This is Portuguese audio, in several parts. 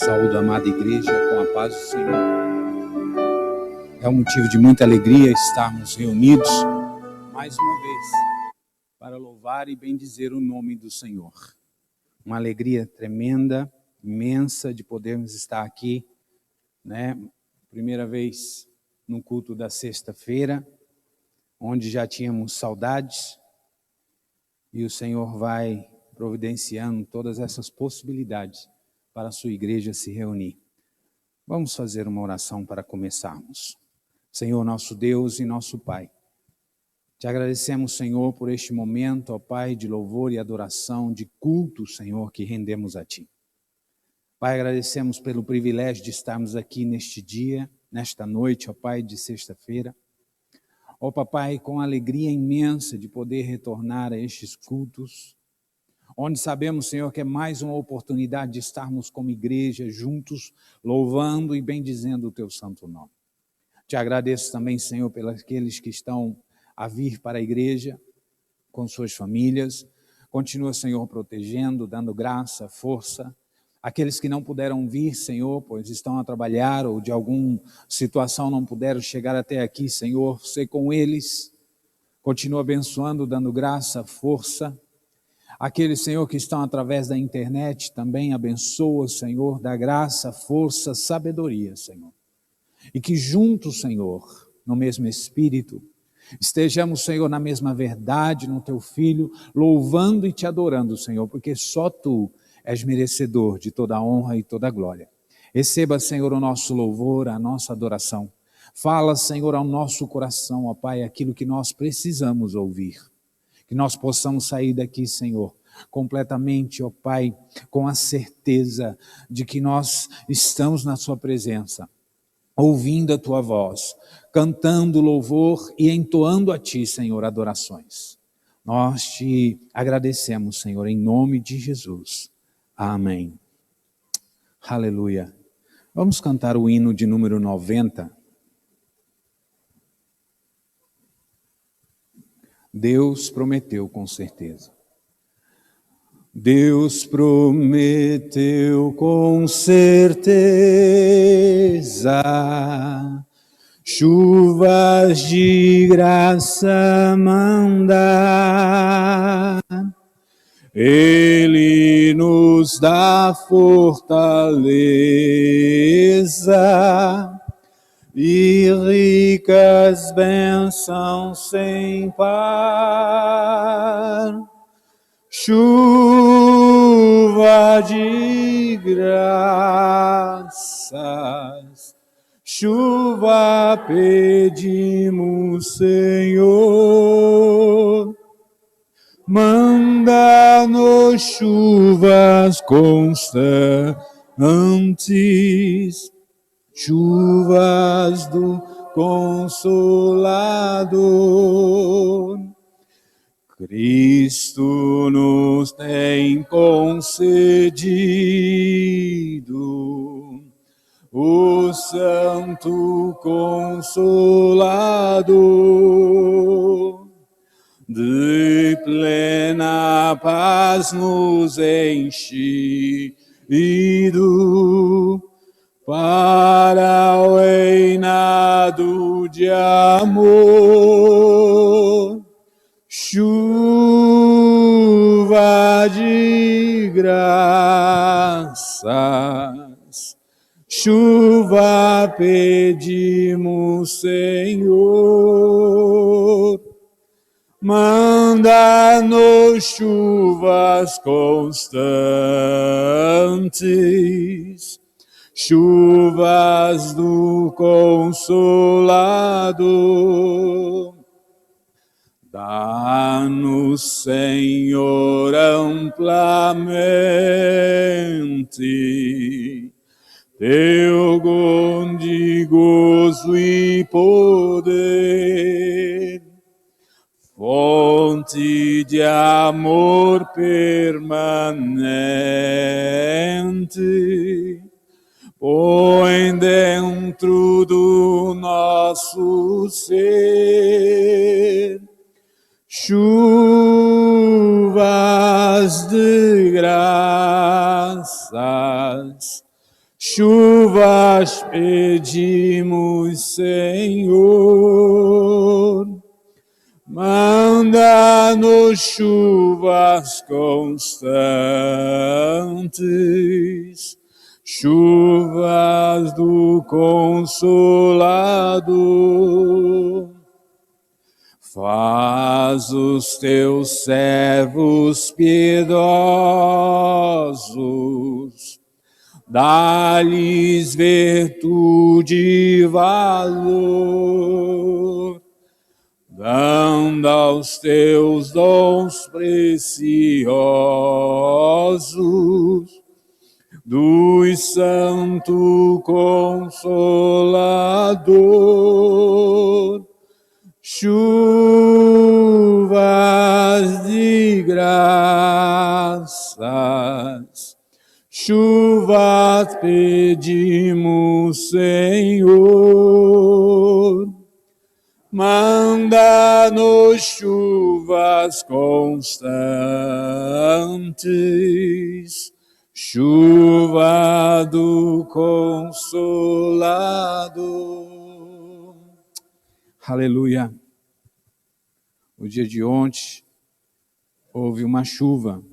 Saúdo a amada igreja com a paz do Senhor. É um motivo de muita alegria estarmos reunidos mais uma vez para louvar e bendizer o nome do Senhor. Uma alegria tremenda, imensa de podermos estar aqui, né? Primeira vez no culto da sexta-feira, onde já tínhamos saudades, e o Senhor vai providenciando todas essas possibilidades para a sua igreja se reunir. Vamos fazer uma oração para começarmos. Senhor, nosso Deus e nosso Pai, te agradecemos, Senhor, por este momento, ó Pai, de louvor e adoração, de culto, Senhor, que rendemos a Ti. Pai, agradecemos pelo privilégio de estarmos aqui neste dia, nesta noite, ó Pai, de sexta-feira. Ó Papai, com alegria imensa de poder retornar a estes cultos, onde sabemos, Senhor, que é mais uma oportunidade de estarmos como igreja juntos, louvando e bendizendo o Teu santo nome. Te agradeço também, Senhor, pelos aqueles que estão a vir para a igreja com suas famílias. Continua, Senhor, protegendo, dando graça, força. Aqueles que não puderam vir, Senhor, pois estão a trabalhar ou de alguma situação não puderam chegar até aqui, Senhor, sê com eles. Continua abençoando, dando graça, força. Aqueles, Senhor, que estão através da internet, também abençoa, Senhor, dá graça, força, sabedoria, Senhor. E que juntos, Senhor, no mesmo Espírito, estejamos, Senhor, na mesma verdade, no Teu Filho, louvando e Te adorando, Senhor, porque só Tu és merecedor de toda a honra e toda a glória. Receba, Senhor, o nosso louvor, a nossa adoração. Fala, Senhor, ao nosso coração, ó Pai, aquilo que nós precisamos ouvir. Que nós possamos sair daqui, Senhor, completamente, ó Pai, com a certeza de que nós estamos na Sua presença, ouvindo a Tua voz, cantando louvor e entoando a Ti, Senhor, adorações. Nós Te agradecemos, Senhor, em nome de Jesus. Amém. Aleluia. Vamos cantar o hino de número 90. Deus prometeu com certeza. Deus prometeu com certeza, chuvas de graça mandar. Ele nos dá fortaleza e ricas bênçãos sem par. Chuva de graças, chuva pedimos, Senhor. Manda-nos chuvas constantes, chuvas do Consolador. Cristo nos tem concedido o Santo Consolador. De plena paz nos enchido para o reinado de amor. Chuva de graças, chuva pedimos, Senhor. Manda-nos chuvas constantes, chuvas do Consolador. Dá-nos, Senhor, amplamente Teu grande gozo e poder, fonte de amor permanente, põe dentro do nosso ser chuvas de graças, chuvas pedimos, Senhor. Manda-nos chuvas constantes, chuvas do Consolador. Faz os teus servos piedosos, dá-lhes virtude e valor, dando aos teus dons preciosos, dos Santo Consolador, chuvas de graças, chuvas pedimos, Senhor. Manda-nos chuvas constantes, chuva do Consolador. Aleluia. O dia de ontem houve uma chuva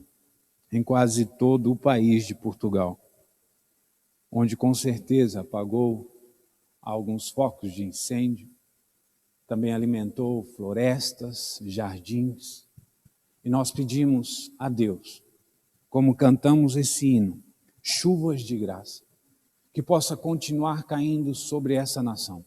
em quase todo o país de Portugal, onde com certeza apagou alguns focos de incêndio, também alimentou florestas, jardins, e nós pedimos a Deus, como cantamos esse hino, chuvas de graça, que possa continuar caindo sobre essa nação,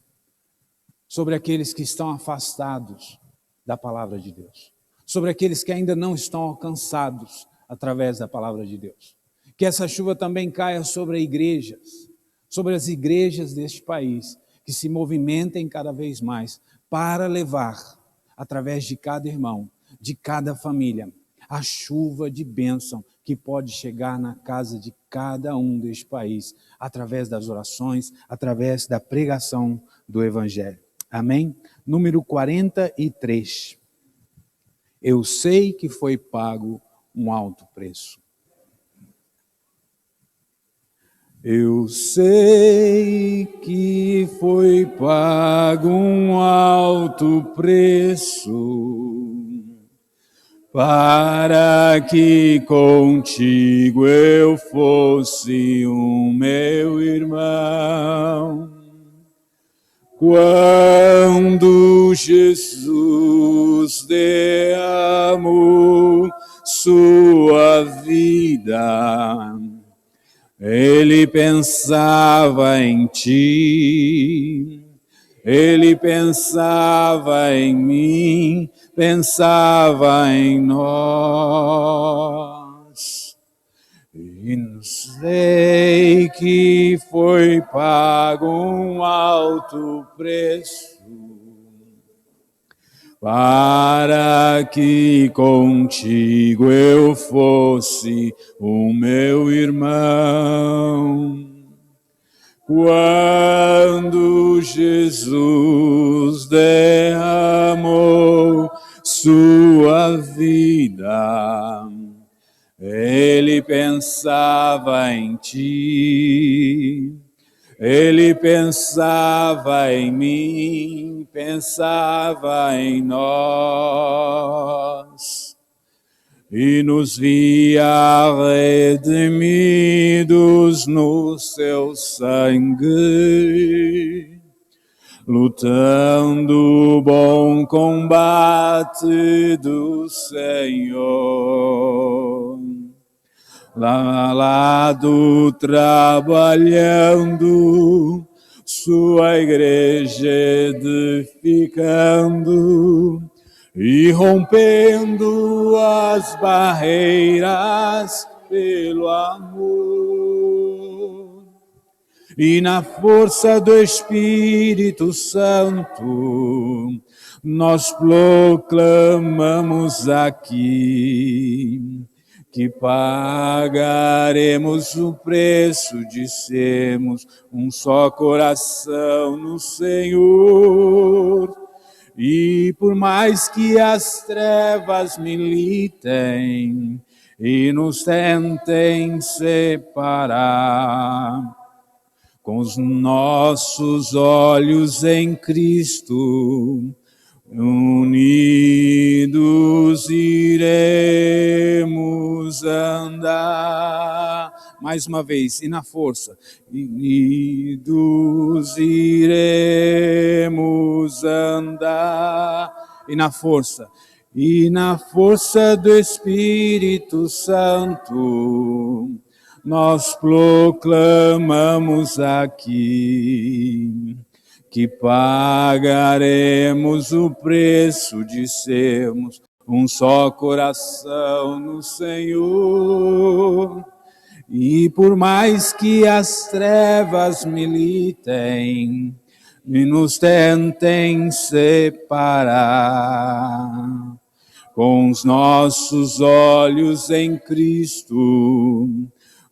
sobre aqueles que estão afastados da palavra de Deus, sobre aqueles que ainda não estão alcançados através da palavra de Deus. Que essa chuva também caia sobre igrejas, sobre as igrejas deste país, que se movimentem cada vez mais para levar, através de cada irmão, de cada família, a chuva de bênção que pode chegar na casa de cada um deste país, através das orações, através da pregação do Evangelho. Amém? Número 43. Eu sei que foi pago um alto preço. Eu sei que foi pago um alto preço, para que contigo eu fosse o meu irmão. Quando Jesus derramou sua vida, Ele pensava em ti, Ele pensava em mim, pensava em nós. E sei que foi pago um alto preço, para que contigo eu fosse o meu irmão. Quando Jesus derramou sua vida, Ele pensava em ti, Ele pensava em mim, pensava em nós, e nos via redimidos no seu sangue, lutando o bom combate do Senhor. Lá ao lado trabalhando, sua igreja edificando e rompendo as barreiras pelo amor. E na força do Espírito Santo, nós proclamamos aqui que pagaremos o preço de sermos um só coração no Senhor. E por mais que as trevas militem e nos tentem separar, com os nossos olhos em Cristo, unidos iremos andar. Mais uma vez, e na força. Unidos iremos andar. E na força. E na força do Espírito Santo, nós proclamamos aqui que pagaremos o preço de sermos um só coração no Senhor. E por mais que as trevas militem e nos tentem separar, com os nossos olhos em Cristo,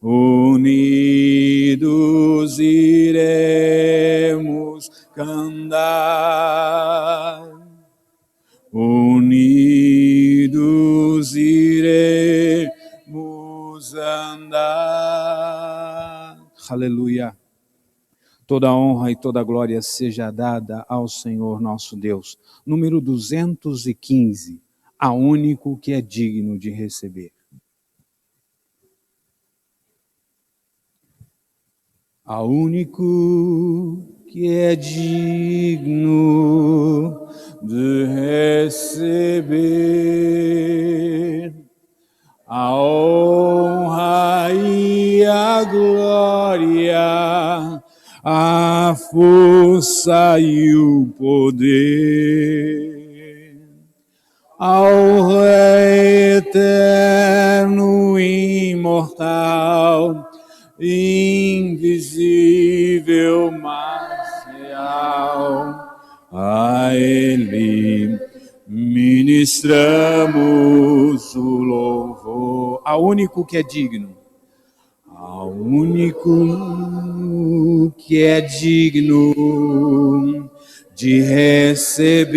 unidos iremos andar. Unidos iremos andar. Aleluia. Toda honra e toda glória seja dada ao Senhor nosso Deus. Número 215. A único que é digno de receber. A único que é digno de receber a honra e a glória, a força e o poder. Ao Rei eterno, imortal, invisível, mas real, a Ele ministramos o louvor. Ao único que é digno, ao único que é digno de receber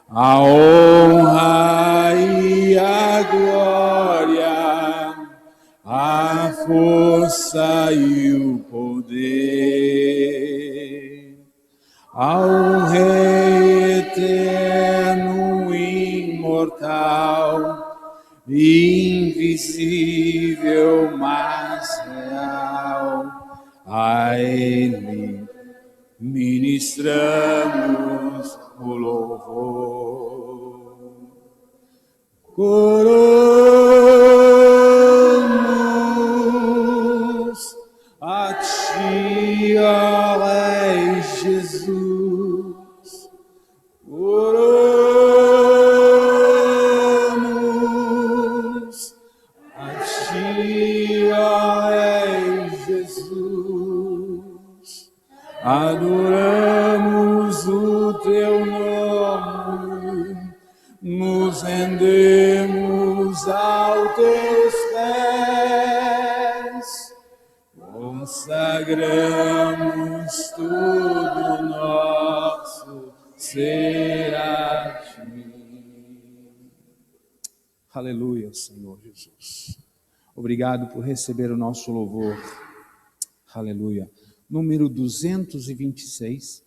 a honra e a glória, a força e o poder. Ao Rei eterno, imortal, invisível, mas real, a Ele ministramos o louvor. Coroamos a Ti, ó Rei Jesus. Coroamos a Ti, ó Rei Jesus. Adoramos o Teu nome, nos rendemos aos Teus pés, consagramos tudo nosso ser a Ti. Aleluia, Senhor Jesus. Obrigado por receber o nosso louvor. Aleluia. Número 226.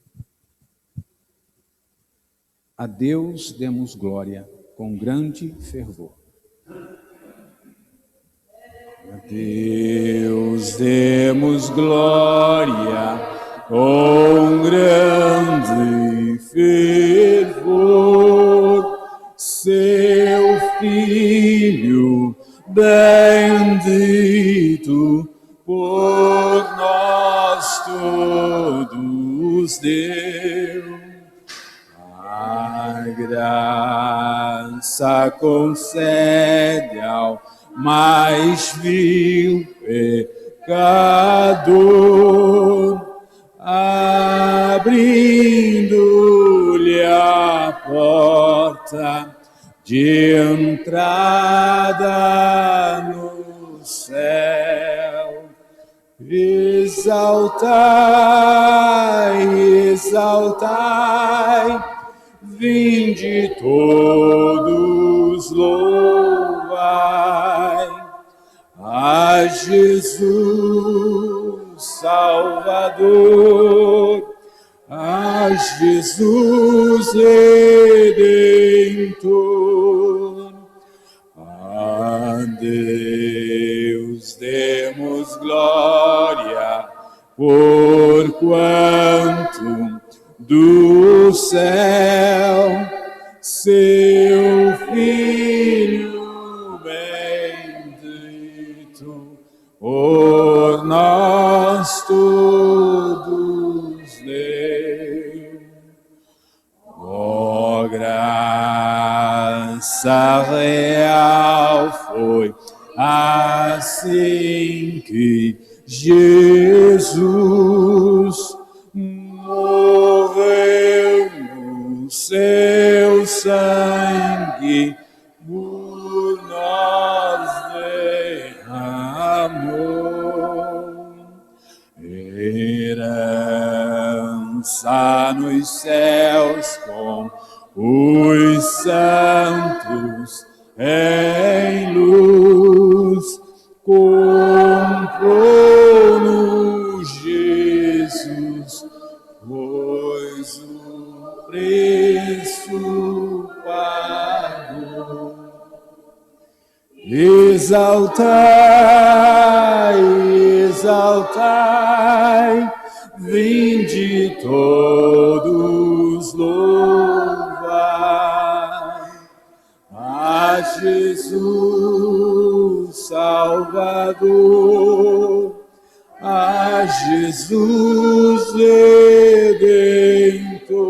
A Deus demos glória com grande fervor. A Deus demos glória com grande fervor. Seu Filho bendito por nós todos deu. A graça concede ao mais vil pecador, abrindo-lhe a porta de entrada no céu. Exaltai, exaltai, vinde todos, louvai a Jesus Salvador, a Jesus Redentor, a Deus demos glória, porquanto do céu seu Filho bendito por nós todos deu. Ó, graça real foi assim que Jesus morreu no seu sangue, por nós derramou. Herança nos céus com os santos em luz, comprou-nos Jesus, pois o preço pagou. Exaltai, exaltai, vinde todos louvar a Jesus Salvador, a Jesus Redentor,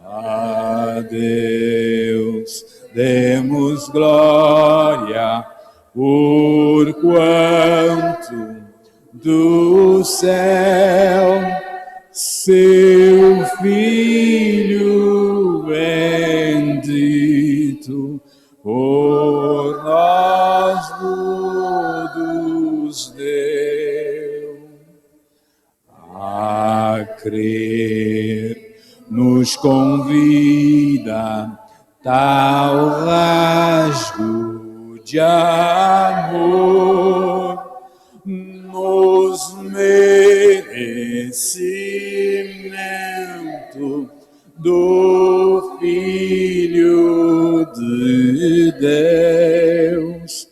a Deus demos glória, porquanto do céu seu Filho bendito por nós todos deu. A crer nos convida tal rasgo de amor, nos merecimento do Filho de Deus.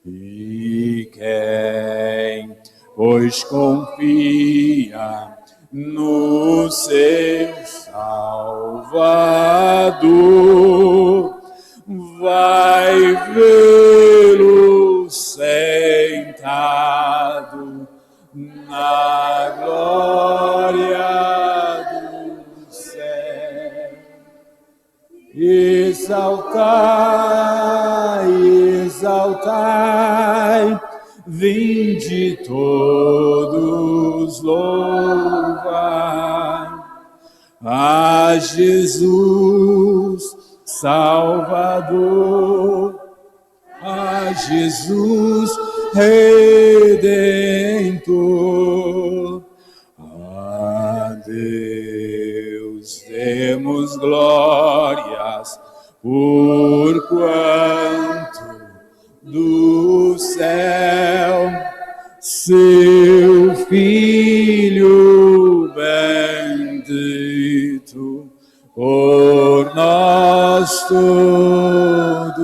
E quem, pois, confia no seu Salvador, vai vê-lo sentado na glória do céu. Exaltai, exaltai, vinde todos louvar a Jesus Salvador, a Jesus Redentor. A Deus demos glórias, porquanto do céu seu Filho bendito por nós todos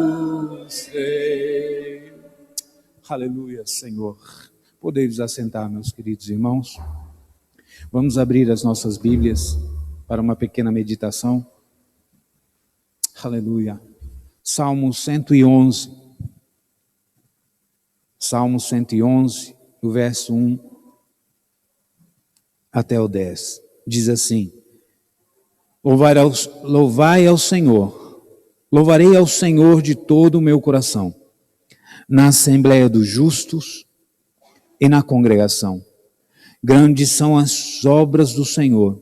deu. Aleluia, Senhor. Podeis assentar, meus queridos irmãos. Vamos abrir as nossas Bíblias para uma pequena meditação. Aleluia. Salmo 111. Salmo 111, o verso 1 até o 10. Diz assim: Louvai ao Senhor, louvarei ao Senhor de todo o meu coração, na assembleia dos justos e na congregação. Grandes são as obras do Senhor,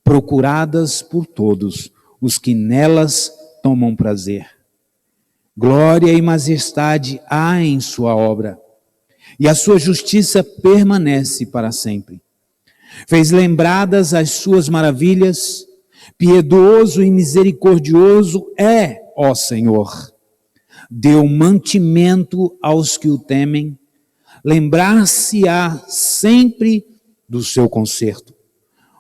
procuradas por todos os que nelas tomam prazer. Glória e majestade há em sua obra, e a sua justiça permanece para sempre. Fez lembradas as suas maravilhas, piedoso e misericordioso é, ó Senhor. deu mantimento aos que o temem, lembrar-se-á sempre do seu conserto.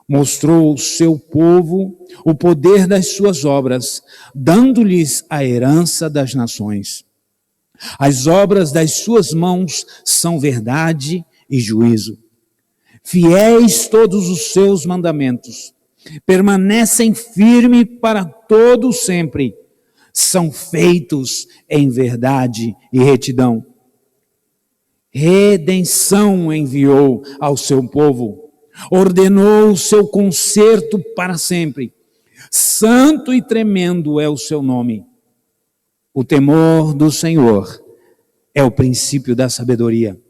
Mostrou ao seu povo o poder das suas obras, dando-lhes a herança das nações. As obras das suas mãos são verdade e juízo. Fiéis todos os seus mandamentos, permanecem firmes para todo sempre, são feitos em verdade e retidão. Redenção enviou ao seu povo, ordenou o seu conserto para sempre. Santo e tremendo é o seu nome. O temor do Senhor é o princípio da sabedoria.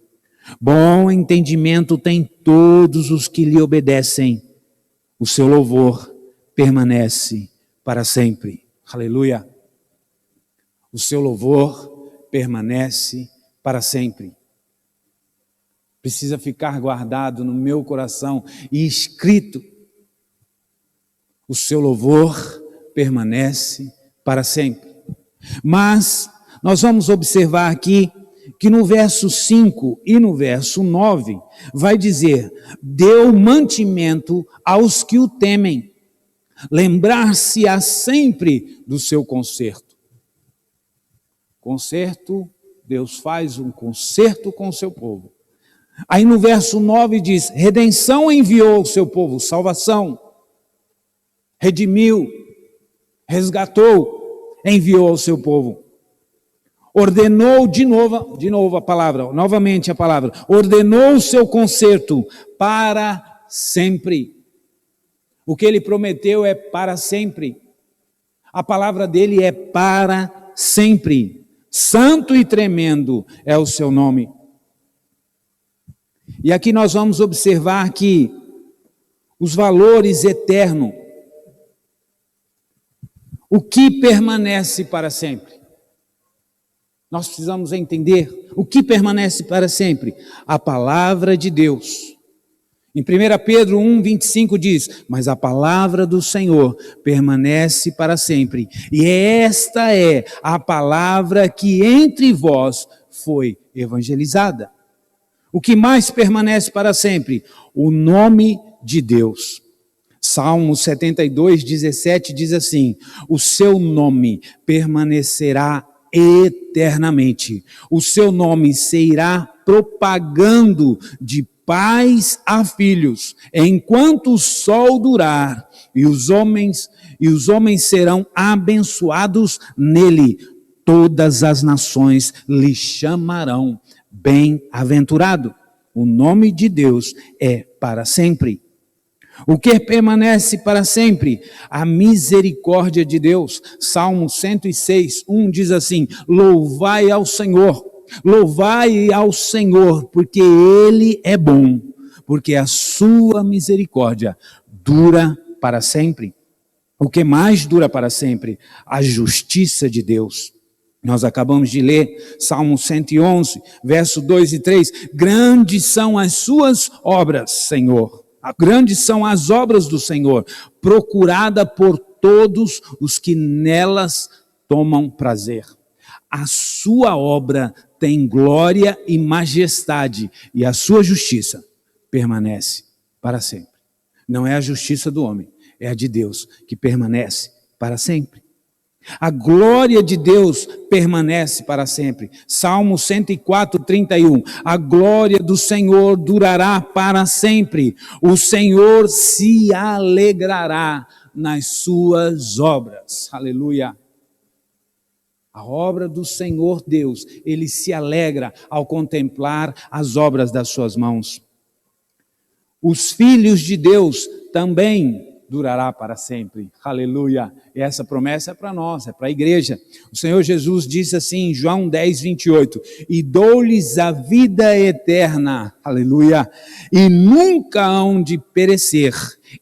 Bom entendimento tem todos os que lhe obedecem. O seu louvor permanece para sempre. Aleluia. O seu louvor permanece para sempre. Precisa ficar guardado no meu coração e escrito. O seu louvor permanece para sempre. Mas nós vamos observar aqui que no verso 5 e no verso 9 vai dizer: deu mantimento aos que o temem, lembrar-se-á sempre do seu conserto. Conserto, Deus faz um conserto com o seu povo. Aí no verso 9 diz: redenção enviou ao seu povo, salvação, redimiu, resgatou, enviou ao seu povo. Ordenou de novo a palavra, novamente a palavra, ordenou o seu conserto para sempre. O que ele prometeu é para sempre. A palavra dele é para sempre. Santo e tremendo é o seu nome. E aqui nós vamos observar que os valores eternos, o que permanece para sempre. Nós precisamos entender o que permanece para sempre. A palavra de Deus. Em 1 Pedro 1:25 diz: mas a palavra do Senhor permanece para sempre. E esta é a palavra que entre vós foi evangelizada. O que mais permanece para sempre? O nome de Deus. Salmo 72:17 diz assim: o seu nome permanecerá eternamente. O seu nome se irá propagando de pais a filhos, enquanto o sol durar, e os homens serão abençoados nele. Todas as nações lhe chamarão bem-aventurado. O nome de Deus é para sempre. O que permanece para sempre? A misericórdia de Deus. Salmo 106:1 diz assim: louvai ao Senhor, porque Ele é bom, porque a sua misericórdia dura para sempre. O que mais dura para sempre? A justiça de Deus. Nós acabamos de ler Salmo 111, verso 2 e 3. Grandes são as suas obras, Senhor. Grandes são as obras do Senhor, procurada por todos os que nelas tomam prazer. A sua obra tem glória e majestade, e a sua justiça permanece para sempre. Não é a justiça do homem, é a de Deus, que permanece para sempre. A glória de Deus permanece para sempre. Salmo 104:31. A glória do Senhor durará para sempre. O Senhor se alegrará nas suas obras. Aleluia. A obra do Senhor Deus, Ele se alegra ao contemplar as obras das suas mãos. Os filhos de Deus também durará para sempre. Aleluia. E essa promessa é para nós, é para a igreja. O Senhor Jesus disse assim em João 10:28, e dou-lhes a vida eterna, aleluia, e nunca hão de perecer,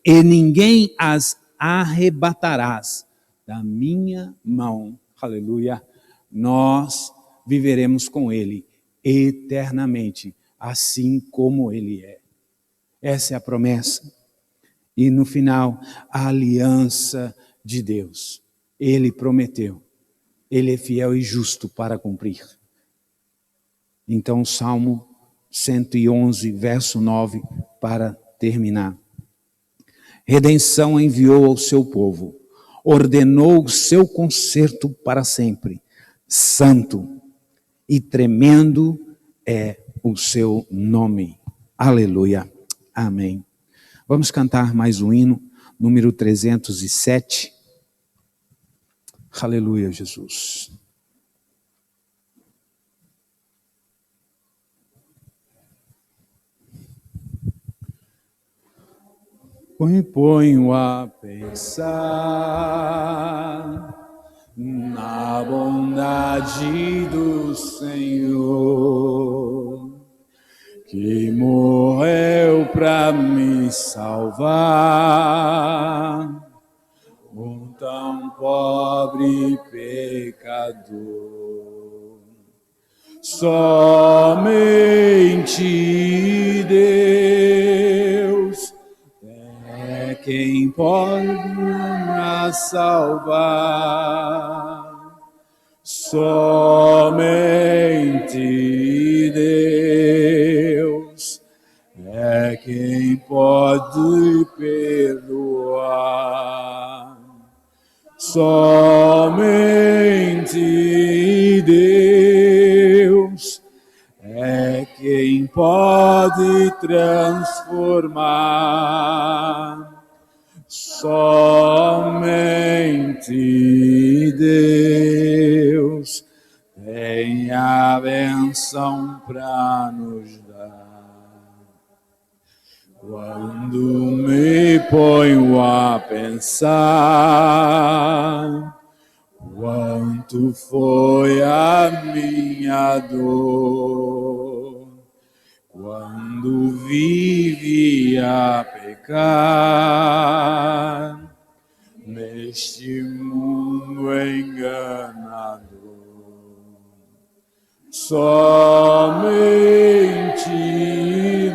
e ninguém as arrebatarás da minha mão. Aleluia. Nós viveremos com Ele eternamente, assim como Ele é. Essa é a promessa. E no final, a aliança de Deus. Ele prometeu Ele é fiel e justo para cumprir. Então, Salmo 111, verso 9, para terminar. Redenção enviou ao seu povo, ordenou o seu conserto para sempre. Santo e tremendo é o seu nome. Aleluia. Amém. Vamos cantar mais um hino, número 307. Aleluia, Jesus. Me ponho a pensar na bondade do Senhor, que morreu para me salvar, um tão pobre pecador. Somente Deus é quem pode me salvar. Somente Deus é quem pode perdoar. Somente Deus é quem pode transformar. Somente Deus tem a benção para nos dar. Quando me ponho a pensar quanto foi a minha dor, quando vivi a pecar neste mundo enganador, somente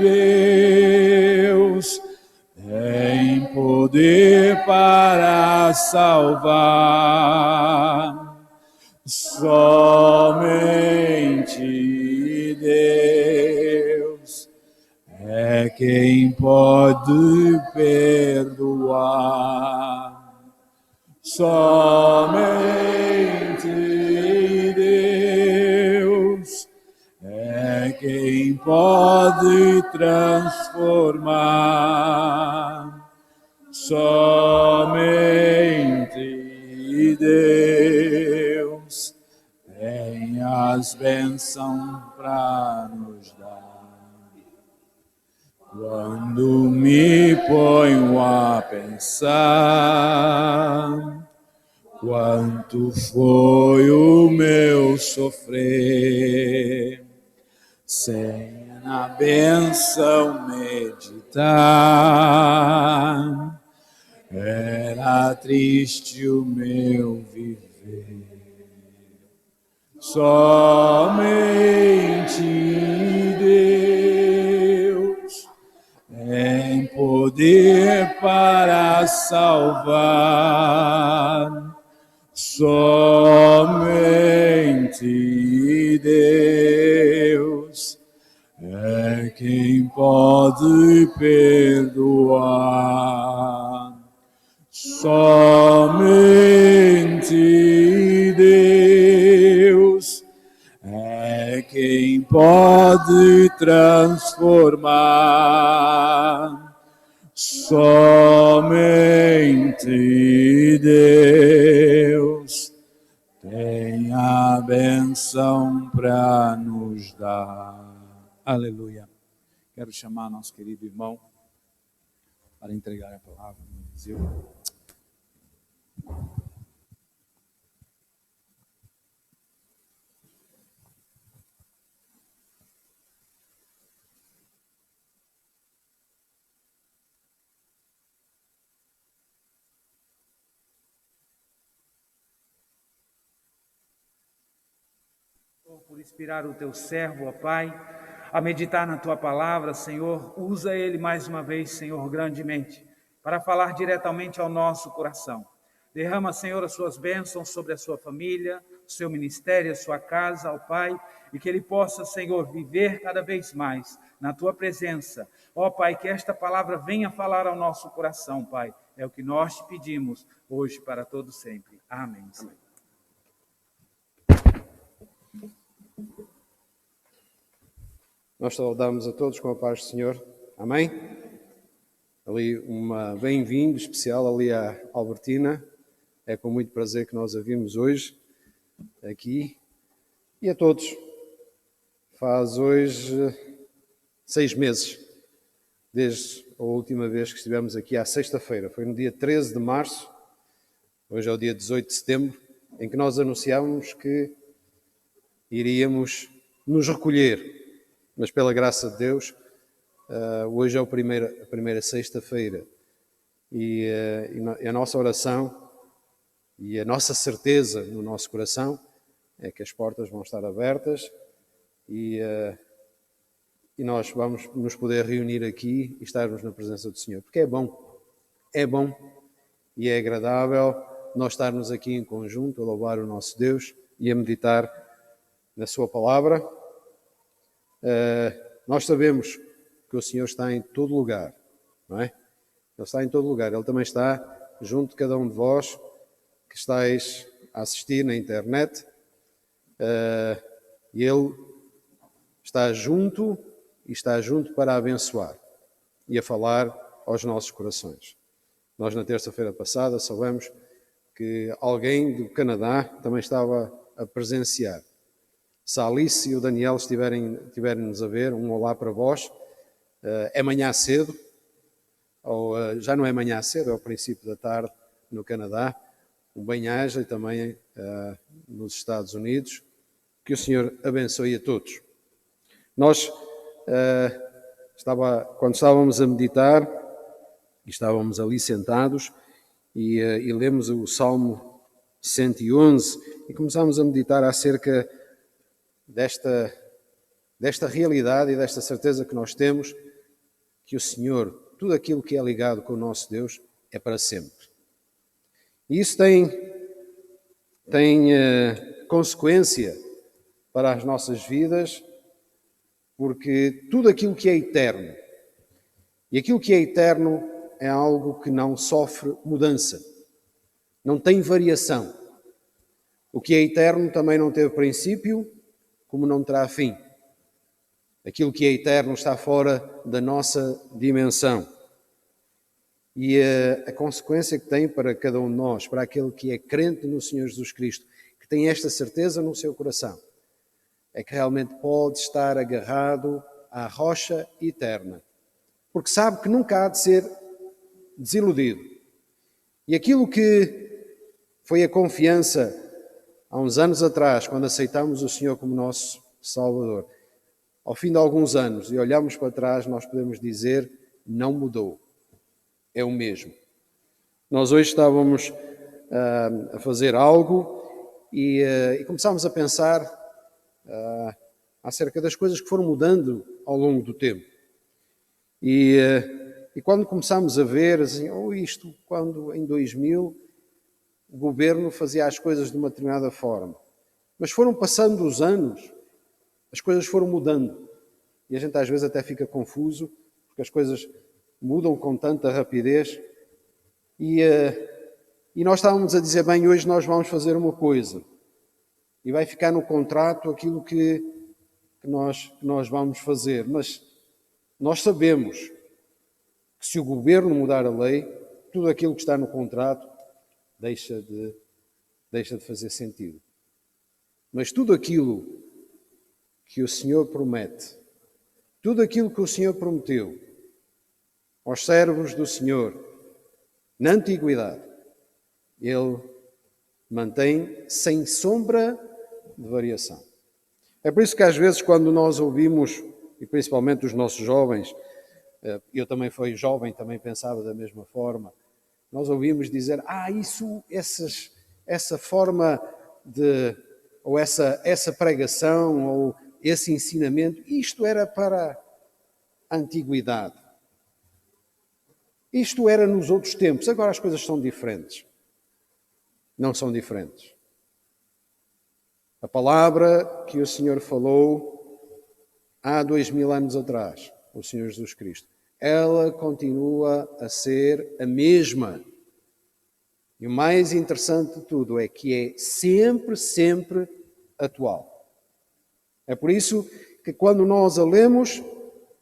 Deus tem poder para salvar. Somente Deus é quem pode perdoar. Somente Deus é quem pode transformar. Somente Deus tem as bênçãos para nos dar. Quando me ponho a pensar quanto foi o meu sofrer, sem na bênção meditar, era triste o meu viver. Somente Deus tem poder para salvar. Somente Deus é quem pode perdoar. Somente Deus é quem pode transformar. Somente Deus tem a benção para nos dar. Aleluia. Quero chamar nosso querido irmão para entregar a palavra no Eliseu. Por inspirar o teu servo, ó Pai, a meditar na tua palavra, Senhor, usa ele mais uma vez, Senhor, grandemente, para falar diretamente ao nosso coração. Derrama, Senhor, as suas bênçãos sobre a sua família, o seu ministério, a sua casa, ó Pai, e que ele possa, Senhor, viver cada vez mais na tua presença. Ó Pai, que esta palavra venha falar ao nosso coração, Pai. É o que nós te pedimos hoje para todo sempre. Amém. Amém. Nós saudamos a todos com a paz do Senhor. Amém? Ali uma bem-vindo especial ali à Albertina. É com muito prazer que nós a vimos hoje aqui. E a todos. Faz hoje 6 meses, desde a última vez que estivemos aqui, à sexta-feira. Foi no dia 13 de março, hoje é o dia 18 de setembro, em que nós anunciámos que iríamos nos recolher. Mas pela graça de Deus, hoje é a primeira sexta-feira. E a nossa oração e a nossa certeza no nosso coração é que as portas vão estar abertas e nós vamos nos poder reunir aqui e estarmos na presença do Senhor. Porque é bom e é agradável nós estarmos aqui em conjunto a louvar o nosso Deus e a meditar na sua palavra. Nós sabemos que o Senhor está em todo lugar, não é? Ele está em todo lugar. Ele também está junto de cada um de vós que estáis a assistir na internet. E Ele está junto e está junto para abençoar e a falar aos nossos corações. Nós, na terça-feira passada, soubemos que alguém do Canadá também estava a presenciar. Se a Alice e o Daniel estiverem-nos a ver, um olá para vós. É manhã cedo, ou já não é manhã cedo, é o princípio da tarde no Canadá. Um bem-aja e também nos Estados Unidos. Que o Senhor abençoe a todos. Nós, quando estávamos a meditar, e estávamos ali sentados, e lemos o Salmo 111, e começámos a meditar acerca desta realidade e desta certeza que nós temos, que o Senhor, tudo aquilo que é ligado com o nosso Deus, é para sempre. E isso tem consequência para as nossas vidas, porque tudo aquilo que é eterno, e aquilo que é eterno é algo que não sofre mudança, não tem variação. O que é eterno também não teve princípio, como não terá fim. Aquilo que é eterno está fora da nossa dimensão. E a consequência que tem para cada um de nós, para aquele que é crente no Senhor Jesus Cristo, que tem esta certeza no seu coração, é que realmente pode estar agarrado à rocha eterna, porque sabe que nunca há de ser desiludido. E aquilo que foi a confiança há uns anos atrás, quando aceitámos o Senhor como nosso Salvador, ao fim de alguns anos, e olhamos para trás, nós podemos dizer, não mudou. É o mesmo. Nós hoje estávamos a fazer algo e começámos a pensar acerca das coisas que foram mudando ao longo do tempo. E quando começámos a ver, assim, quando em 2000 o governo fazia as coisas de uma determinada forma. Mas foram passando os anos, as coisas foram mudando. E a gente às vezes até fica confuso, porque as coisas mudam com tanta rapidez. E nós estávamos a dizer, bem, hoje nós vamos fazer uma coisa. E vai ficar no contrato aquilo que nós vamos fazer. Mas nós sabemos que se o governo mudar a lei, tudo aquilo que está no contrato deixa de fazer sentido. Mas tudo aquilo que o Senhor promete, tudo aquilo que o Senhor prometeu aos servos do Senhor na antiguidade, Ele mantém sem sombra de variação. É por isso que às vezes quando nós ouvimos, e principalmente os nossos jovens, eu também fui jovem, também pensava da mesma forma, nós ouvimos dizer, essa forma de, ou essa pregação, ou esse ensinamento, isto era para a antiguidade. Isto era nos outros tempos, agora as coisas são diferentes. Não são diferentes. A palavra que o Senhor falou há 2000 anos atrás, o Senhor Jesus Cristo, ela continua a ser a mesma. E o mais interessante de tudo é que é sempre, sempre atual. É por isso que quando nós a lemos,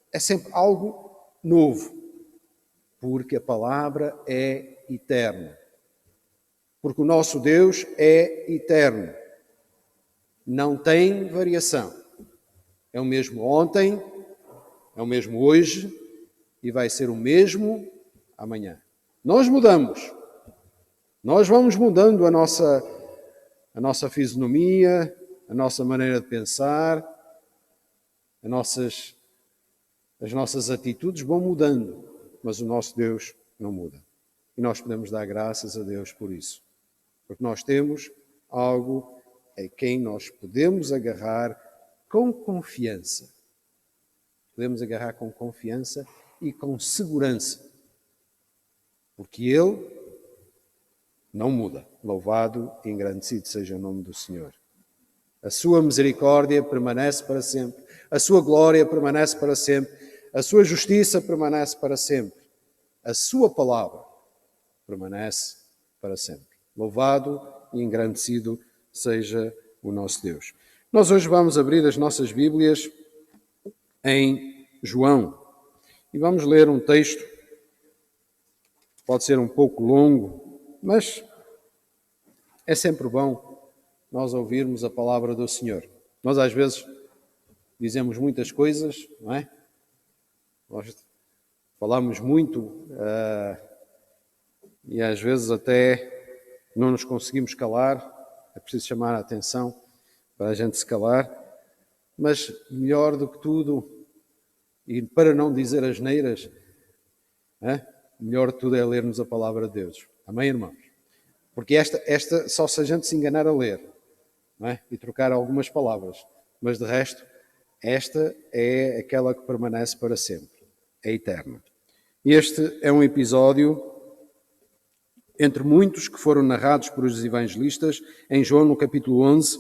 é sempre algo novo. Porque a palavra é eterna. Porque o nosso Deus é eterno. Não tem variação. É o mesmo ontem, é o mesmo hoje e vai ser o mesmo amanhã. Nós mudamos. Nós vamos mudando a nossa fisionomia, a nossa maneira de pensar, as nossas atitudes vão mudando, mas o nosso Deus não muda. E nós podemos dar graças a Deus por isso. Porque nós temos algo a quem nós podemos agarrar com confiança. Podemos agarrar com confiança e com segurança. Porque Ele não muda. Louvado e engrandecido seja o nome do Senhor. A sua misericórdia permanece para sempre. A sua glória permanece para sempre. A sua justiça permanece para sempre. A sua palavra permanece para sempre. Louvado e engrandecido seja o nosso Deus. Nós hoje vamos abrir as nossas Bíblias em João. E vamos ler um texto. Pode ser um pouco longo, mas é sempre bom nós ouvirmos a palavra do Senhor. Nós às vezes dizemos muitas coisas, não é? Nós falamos muito e às vezes até não nos conseguimos calar. É preciso chamar a atenção para a gente se calar. Mas melhor do que tudo, e para não dizer asneiras, melhor de tudo é lermos a palavra de Deus. Amém, irmãos? Porque esta só se a gente se enganar a ler, não é? E trocar algumas palavras. Mas de resto, esta é aquela que permanece para sempre. É eterna. Este é um episódio entre muitos que foram narrados por os evangelistas em João no capítulo 11,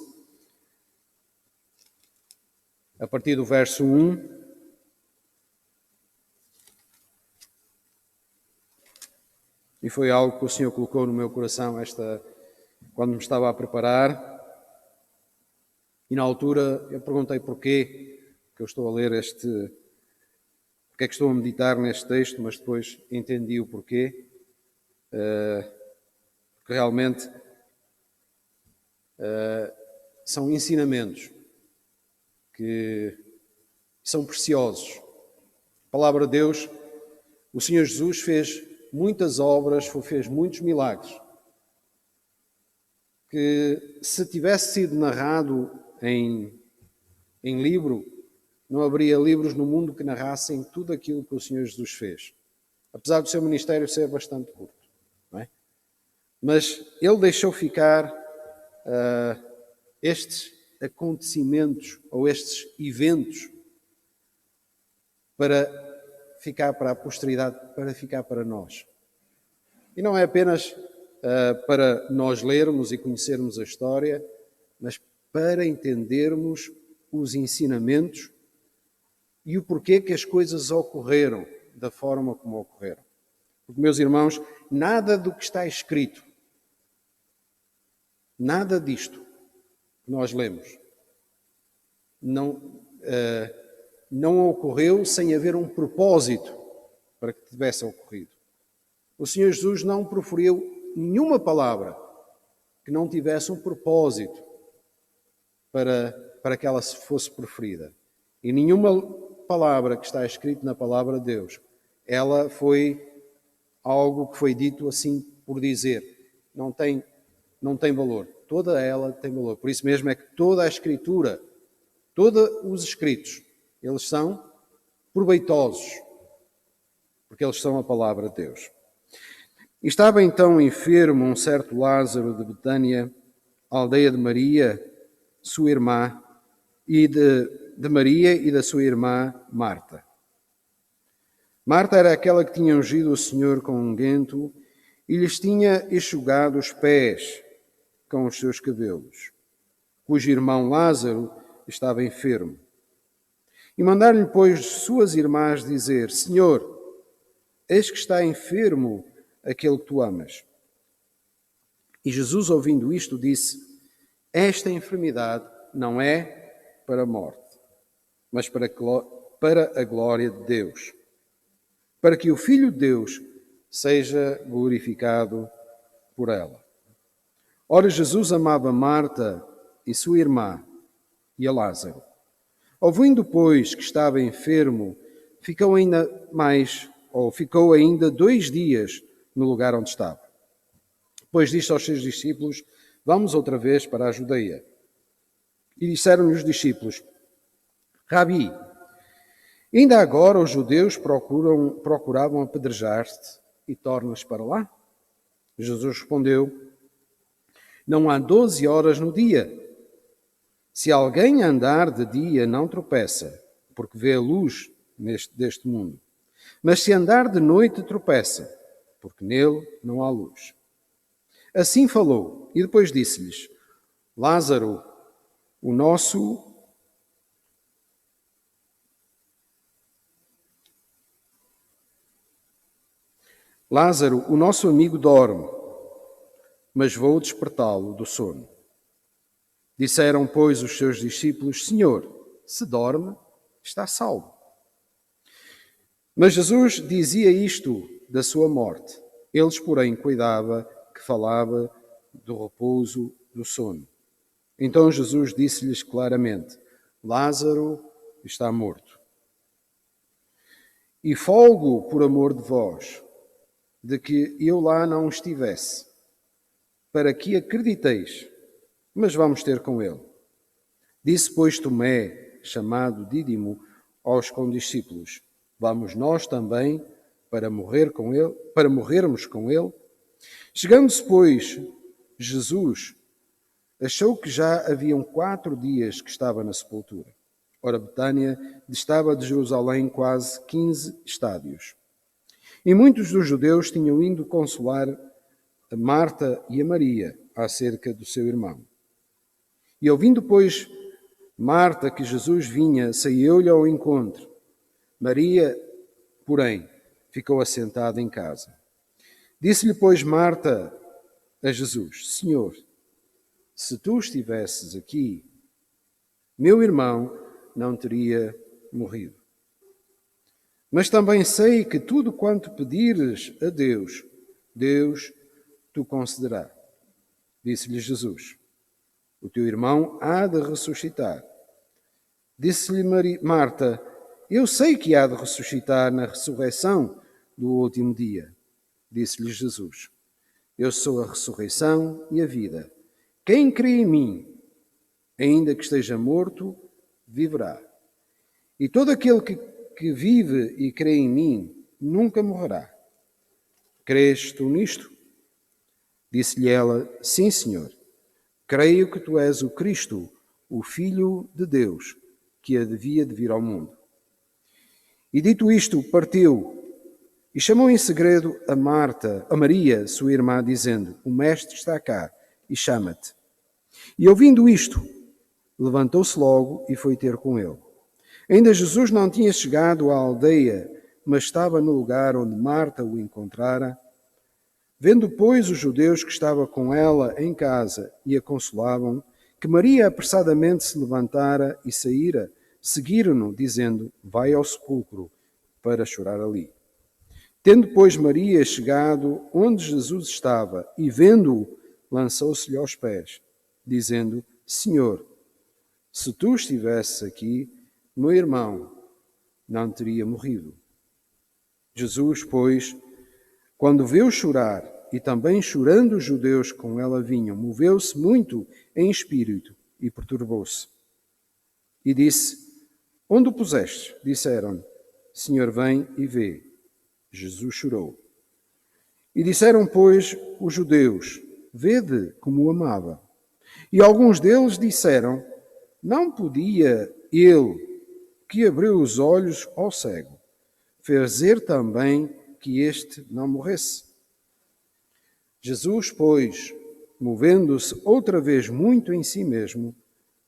a partir do verso 1. E foi algo que o Senhor colocou no meu coração quando me estava a preparar. E na altura eu perguntei porquê que eu estou a ler porque é que estou a meditar neste texto, mas depois entendi o porquê. Porque realmente são ensinamentos que são preciosos. A palavra de Deus, o Senhor Jesus fez muitas obras, fez muitos milagres, que se tivesse sido narrado em livro, não haveria livros no mundo que narrassem tudo aquilo que o Senhor Jesus fez. Apesar do seu ministério ser bastante curto, não é? Mas ele deixou ficar estes acontecimentos ou estes eventos para ficar para a posteridade, para ficar para nós. E não é apenas para nós lermos e conhecermos a história, mas para entendermos os ensinamentos e o porquê que as coisas ocorreram da forma como ocorreram. Porque, meus irmãos, nada do que está escrito, nada disto que nós lemos, não ocorreu sem haver um propósito para que tivesse ocorrido. O Senhor Jesus não proferiu nenhuma palavra que não tivesse um propósito para que ela fosse proferida. E nenhuma palavra que está escrita na palavra de Deus, ela foi algo que foi dito assim por dizer. Não tem valor. Toda ela tem valor. Por isso mesmo é que toda a Escritura, todos os escritos, eles são proveitosos, porque eles são a palavra de Deus. E estava então enfermo um certo Lázaro de Betânia, aldeia de Maria, sua irmã, e de Maria e da sua irmã Marta. Marta era aquela que tinha ungido o Senhor com unguento e lhes tinha enxugado os pés com os seus cabelos. cujo irmão Lázaro estava enfermo. E mandaram-lhe, pois, suas irmãs dizer: Senhor, eis que está enfermo aquele que tu amas. E Jesus, ouvindo isto, disse: Esta enfermidade não é para a morte, mas para a glória de Deus, para que o Filho de Deus seja glorificado por ela. Ora, Jesus amava Marta e sua irmã e a Lázaro. Ouvindo, pois, que estava enfermo, ficou ainda 2 dias no lugar onde estava. Depois disse aos seus discípulos: Vamos outra vez para a Judeia. E disseram-lhe os discípulos: Rabi, ainda agora os judeus procuravam apedrejar-te e tornas para lá? Jesus respondeu: Não há 12 horas no dia. Se alguém andar de dia, não tropeça, porque vê a luz deste mundo. Mas se andar de noite, tropeça, porque nele não há luz. Assim falou, e depois disse-lhes: Lázaro, o nosso amigo dorme, mas vou despertá-lo do sono. Disseram, pois, os seus discípulos: Senhor, se dorme, está salvo. Mas Jesus dizia isto da sua morte. Eles, porém, cuidava que falava do repouso do sono. Então Jesus disse-lhes claramente: Lázaro está morto. E folgo por amor de vós, de que eu lá não estivesse, para que acrediteis, mas vamos ter com ele. Disse, pois, Tomé, chamado Dídimo, aos condiscípulos: Vamos nós também para morrermos com ele? Chegando-se, pois, Jesus achou que já haviam 4 dias que estava na sepultura. Ora, Betânia distava de Jerusalém quase 15 estádios. E muitos dos judeus tinham ido consolar a Marta e a Maria acerca do seu irmão. E ouvindo, pois, Marta que Jesus vinha, saiu-lhe ao encontro. Maria, porém, ficou assentada em casa. Disse-lhe, pois, Marta a Jesus: Senhor, se tu estivesses aqui, meu irmão não teria morrido. Mas também sei que tudo quanto pedires a Deus, Deus te concederá. Disse-lhe Jesus: O teu irmão há de ressuscitar. Disse-lhe Marta: Eu sei que há de ressuscitar na ressurreição do último dia. Disse-lhe Jesus: Eu sou a ressurreição e a vida. Quem crê em mim, ainda que esteja morto, viverá. E todo aquele que vive e crê em mim nunca morrerá. Crês tu nisto? Disse-lhe ela: Sim, Senhor. Creio que tu és o Cristo, o Filho de Deus, que havia de vir ao mundo. E dito isto, partiu e chamou em segredo a Maria, sua irmã, dizendo: O Mestre está cá e chama-te. E ouvindo isto, levantou-se logo e foi ter com ele. Ainda Jesus não tinha chegado à aldeia, mas estava no lugar onde Marta o encontrara. Vendo, pois, os judeus que estavam com ela em casa e a consolavam, que Maria apressadamente se levantara e saíra, seguiram-no, dizendo: Vai ao sepulcro para chorar ali. Tendo, pois, Maria chegado onde Jesus estava e vendo-o, lançou-se-lhe aos pés, dizendo: Senhor, se tu estivesses aqui, meu irmão não teria morrido. Jesus, pois, quando viu chorar, e também chorando os judeus que com ela vinham, moveu-se muito em espírito e perturbou-se. E disse: Onde o puseste? Disseram: Senhor, vem e vê. Jesus chorou. E disseram, pois, os judeus: Vede como o amava. E alguns deles disseram: Não podia ele, que abriu os olhos ao cego, fazer também que este não morresse? Jesus, pois, movendo-se outra vez muito em si mesmo,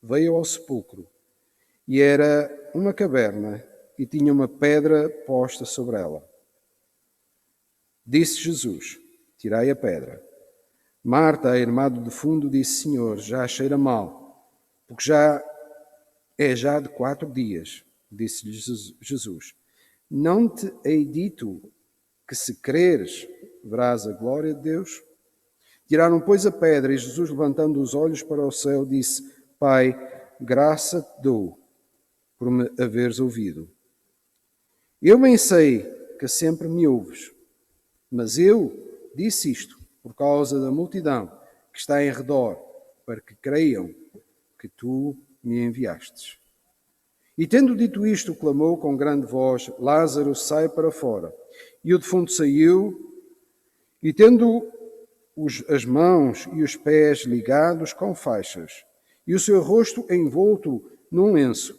veio ao sepulcro, e era uma caverna, e tinha uma pedra posta sobre ela. Disse Jesus: tirai a pedra. Marta, a irmã do defunto, disse: Senhor, já cheira mal, porque já de 4 dias. Disse-lhe Jesus: não te hei dito que se creres, verás a glória de Deus? Tiraram, pois, a pedra, e Jesus, levantando os olhos para o céu, disse: Pai, graça te dou por me haveres ouvido. Eu bem sei que sempre me ouves, mas eu disse isto por causa da multidão que está em redor, para que creiam que tu me enviastes. E tendo dito isto, clamou com grande voz: Lázaro, sai para fora. E o defunto saiu, e tendo as mãos e os pés ligados com faixas, e o seu rosto envolto num lenço,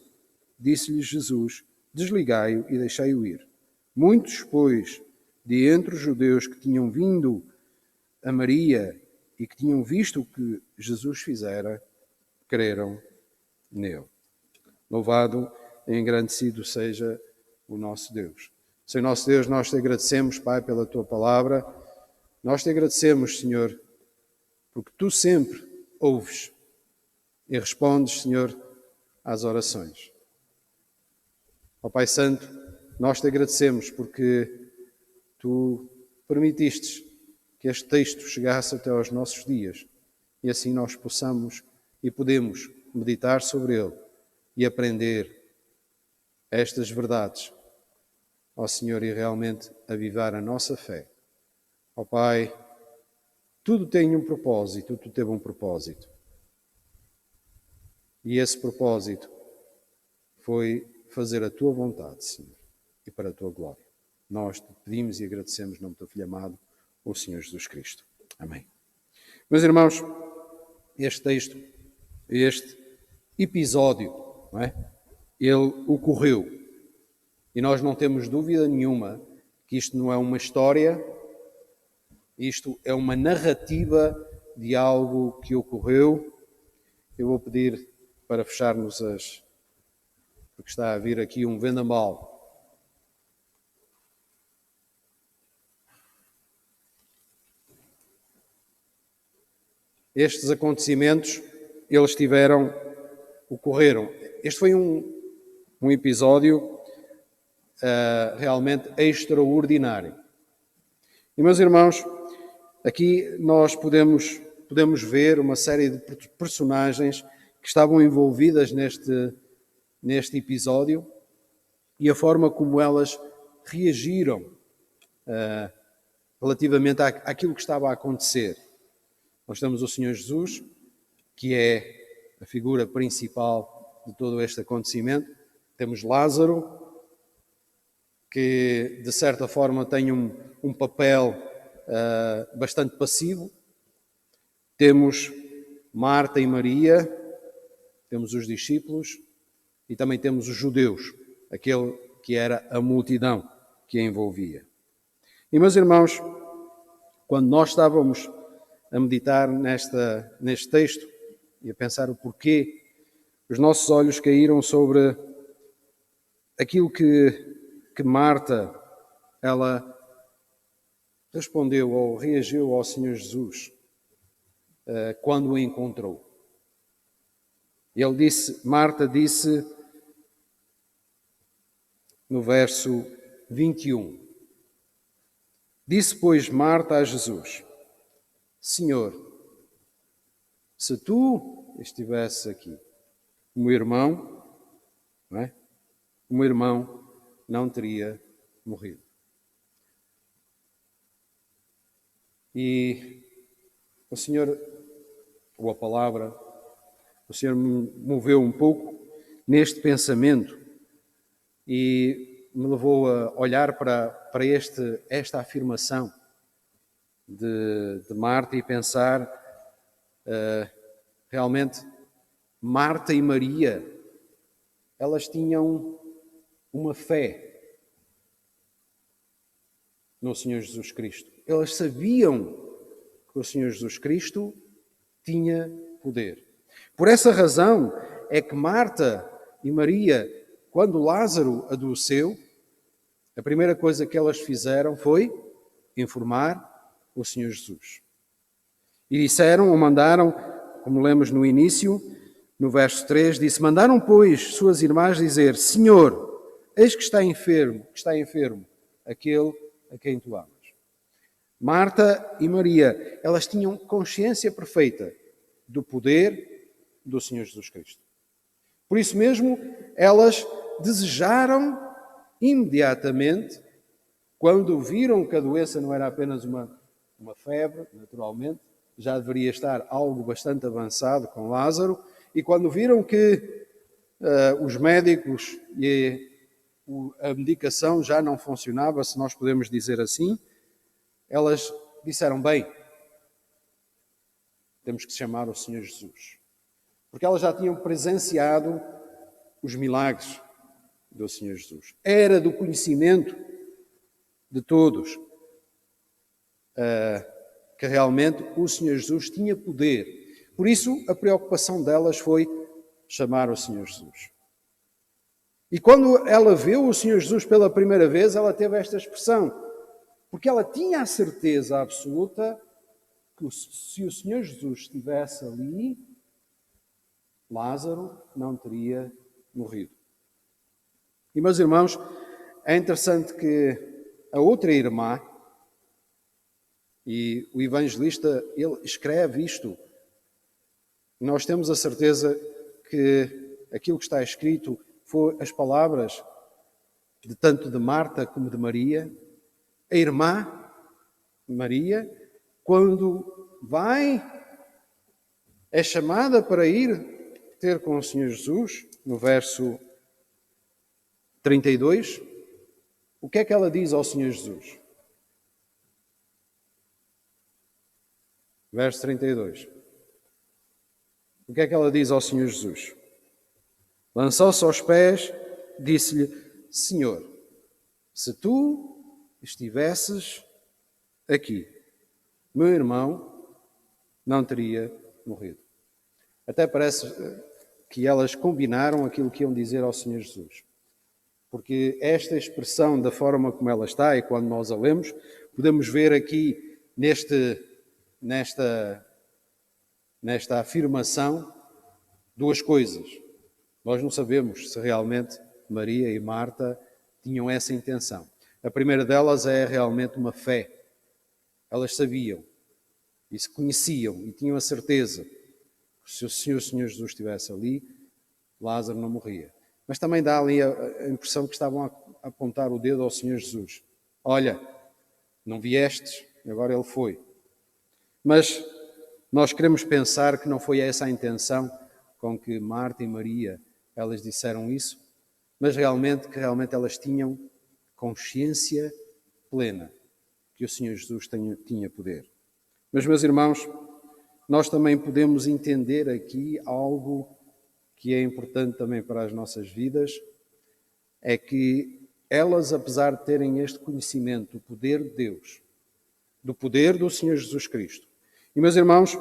disse-lhe Jesus: desligai-o e deixai-o ir. Muitos, pois, de entre os judeus que tinham vindo a Maria e que tinham visto o que Jesus fizera, creram nele. Louvado e engrandecido seja o nosso Deus. Senhor nosso Deus, nós te agradecemos, Pai, pela tua palavra. Nós te agradecemos, Senhor, porque tu sempre ouves e respondes, Senhor, às orações. Ó Pai Santo, nós te agradecemos porque tu permitiste que este texto chegasse até aos nossos dias e assim nós possamos e podemos meditar sobre ele e aprender estas verdades, ó Senhor, e realmente avivar a nossa fé. Ó Pai, tudo tem um propósito, tudo teve um propósito. E esse propósito foi fazer a tua vontade, Senhor, e para a tua glória. Nós te pedimos e agradecemos no nome do teu Filho amado, o Senhor Jesus Cristo. Amém. Meus irmãos, este texto, este episódio, não é? Ele ocorreu. E nós não temos dúvida nenhuma que isto não é uma história, isto é uma narrativa de algo que ocorreu. Eu vou pedir para fecharmos porque está a vir aqui um vendaval. Estes acontecimentos, eles ocorreram. Este foi um episódio realmente extraordinário. E, meus irmãos, aqui nós podemos ver uma série de personagens que estavam envolvidas neste episódio e a forma como elas reagiram relativamente àquilo que estava a acontecer. Nós temos o Senhor Jesus, que é a figura principal de todo este acontecimento. Temos Lázaro, que de certa forma tem um papel bastante passivo. Temos Marta e Maria, temos os discípulos e também temos os judeus, aquele que era a multidão que a envolvia. E, meus irmãos, quando nós estávamos a meditar neste texto e a pensar o porquê, os nossos olhos caíram sobre aquilo que Marta, ela respondeu ou reagiu ao Senhor Jesus quando o encontrou. Marta disse no verso 21, disse, pois, Marta a Jesus: Senhor, se tu estivesse aqui, o meu irmão, não é? O meu irmão não teria morrido. E o Senhor, ou a palavra, o Senhor me moveu um pouco neste pensamento e me levou a olhar para esta afirmação de Marta e pensar realmente Marta e Maria, elas tinham uma fé no Senhor Jesus Cristo. Elas sabiam que o Senhor Jesus Cristo tinha poder. Por essa razão é que Marta e Maria, quando Lázaro adoeceu, a primeira coisa que elas fizeram foi informar o Senhor Jesus. E disseram ou mandaram, como lemos no início, no verso 3, disse: mandaram, pois, suas irmãs dizer: Senhor, eis que está enfermo aquele a quem tu amas. Marta e Maria, elas tinham consciência perfeita do poder do Senhor Jesus Cristo. Por isso mesmo, elas desejaram imediatamente, quando viram que a doença não era apenas uma febre, naturalmente, já deveria estar algo bastante avançado com Lázaro, e quando viram que os médicos e a medicação já não funcionava, se nós podemos dizer assim, elas disseram: bem, temos que chamar o Senhor Jesus. Porque elas já tinham presenciado os milagres do Senhor Jesus. Era do conhecimento de todos que realmente o Senhor Jesus tinha poder. Por isso, a preocupação delas foi chamar o Senhor Jesus. E quando ela viu o Senhor Jesus pela primeira vez, ela teve esta expressão, porque ela tinha a certeza absoluta que se o Senhor Jesus estivesse ali, Lázaro não teria morrido. E, meus irmãos, é interessante que a outra irmã, e o evangelista, ele escreve isto, nós temos a certeza que aquilo que está escrito foi as palavras de tanto de Marta como de Maria. A irmã Maria, quando é chamada para ir ter com o Senhor Jesus, no verso 32, o que é que ela diz ao Senhor Jesus? Verso 32. O que é que ela diz ao Senhor Jesus? Lançou-se aos pés, disse-lhe: Senhor, se tu estivesses aqui, meu irmão não teria morrido. Até parece que elas combinaram aquilo que iam dizer ao Senhor Jesus. Porque esta expressão, da forma como ela está, e quando nós a lemos, podemos ver aqui nesta afirmação duas coisas. Nós não sabemos se realmente Maria e Marta tinham essa intenção. A primeira delas é realmente uma fé. Elas sabiam e se conheciam e tinham a certeza que se o Senhor Jesus estivesse ali, Lázaro não morria. Mas também dá ali a impressão que estavam a apontar o dedo ao Senhor Jesus. Olha, não viestes, agora ele foi. Mas nós queremos pensar que não foi essa a intenção com que Marta e Maria, elas disseram isso, mas que realmente elas tinham consciência plena que o Senhor Jesus tinha poder. Mas, meus irmãos, nós também podemos entender aqui algo que é importante também para as nossas vidas, é que elas, apesar de terem este conhecimento do poder de Deus, do poder do Senhor Jesus Cristo. E, meus irmãos,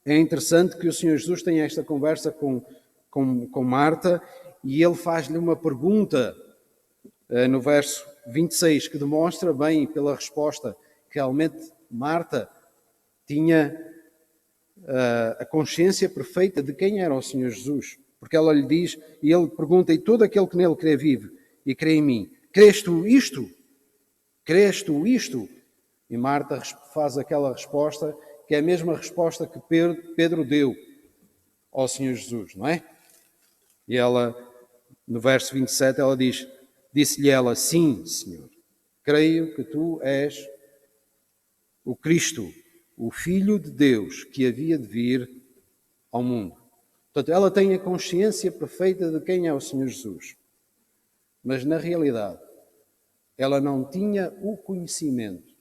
é interessante que o Senhor Jesus tenha esta conversa com Marta e ele faz-lhe uma pergunta no verso 26, que demonstra bem pela resposta que realmente Marta tinha a consciência perfeita de quem era o Senhor Jesus. Porque ela lhe diz, e ele pergunta: e todo aquele que nele crê vive e crê em mim, crês tu isto? Crês tu isto? E Marta faz aquela resposta que é a mesma resposta que Pedro deu ao Senhor Jesus, não é? E ela, no verso 27, ela disse-lhe ela: sim, Senhor, creio que tu és o Cristo, o Filho de Deus que havia de vir ao mundo. Portanto, ela tem a consciência perfeita de quem é o Senhor Jesus. Mas, na realidade, ela não tinha o conhecimento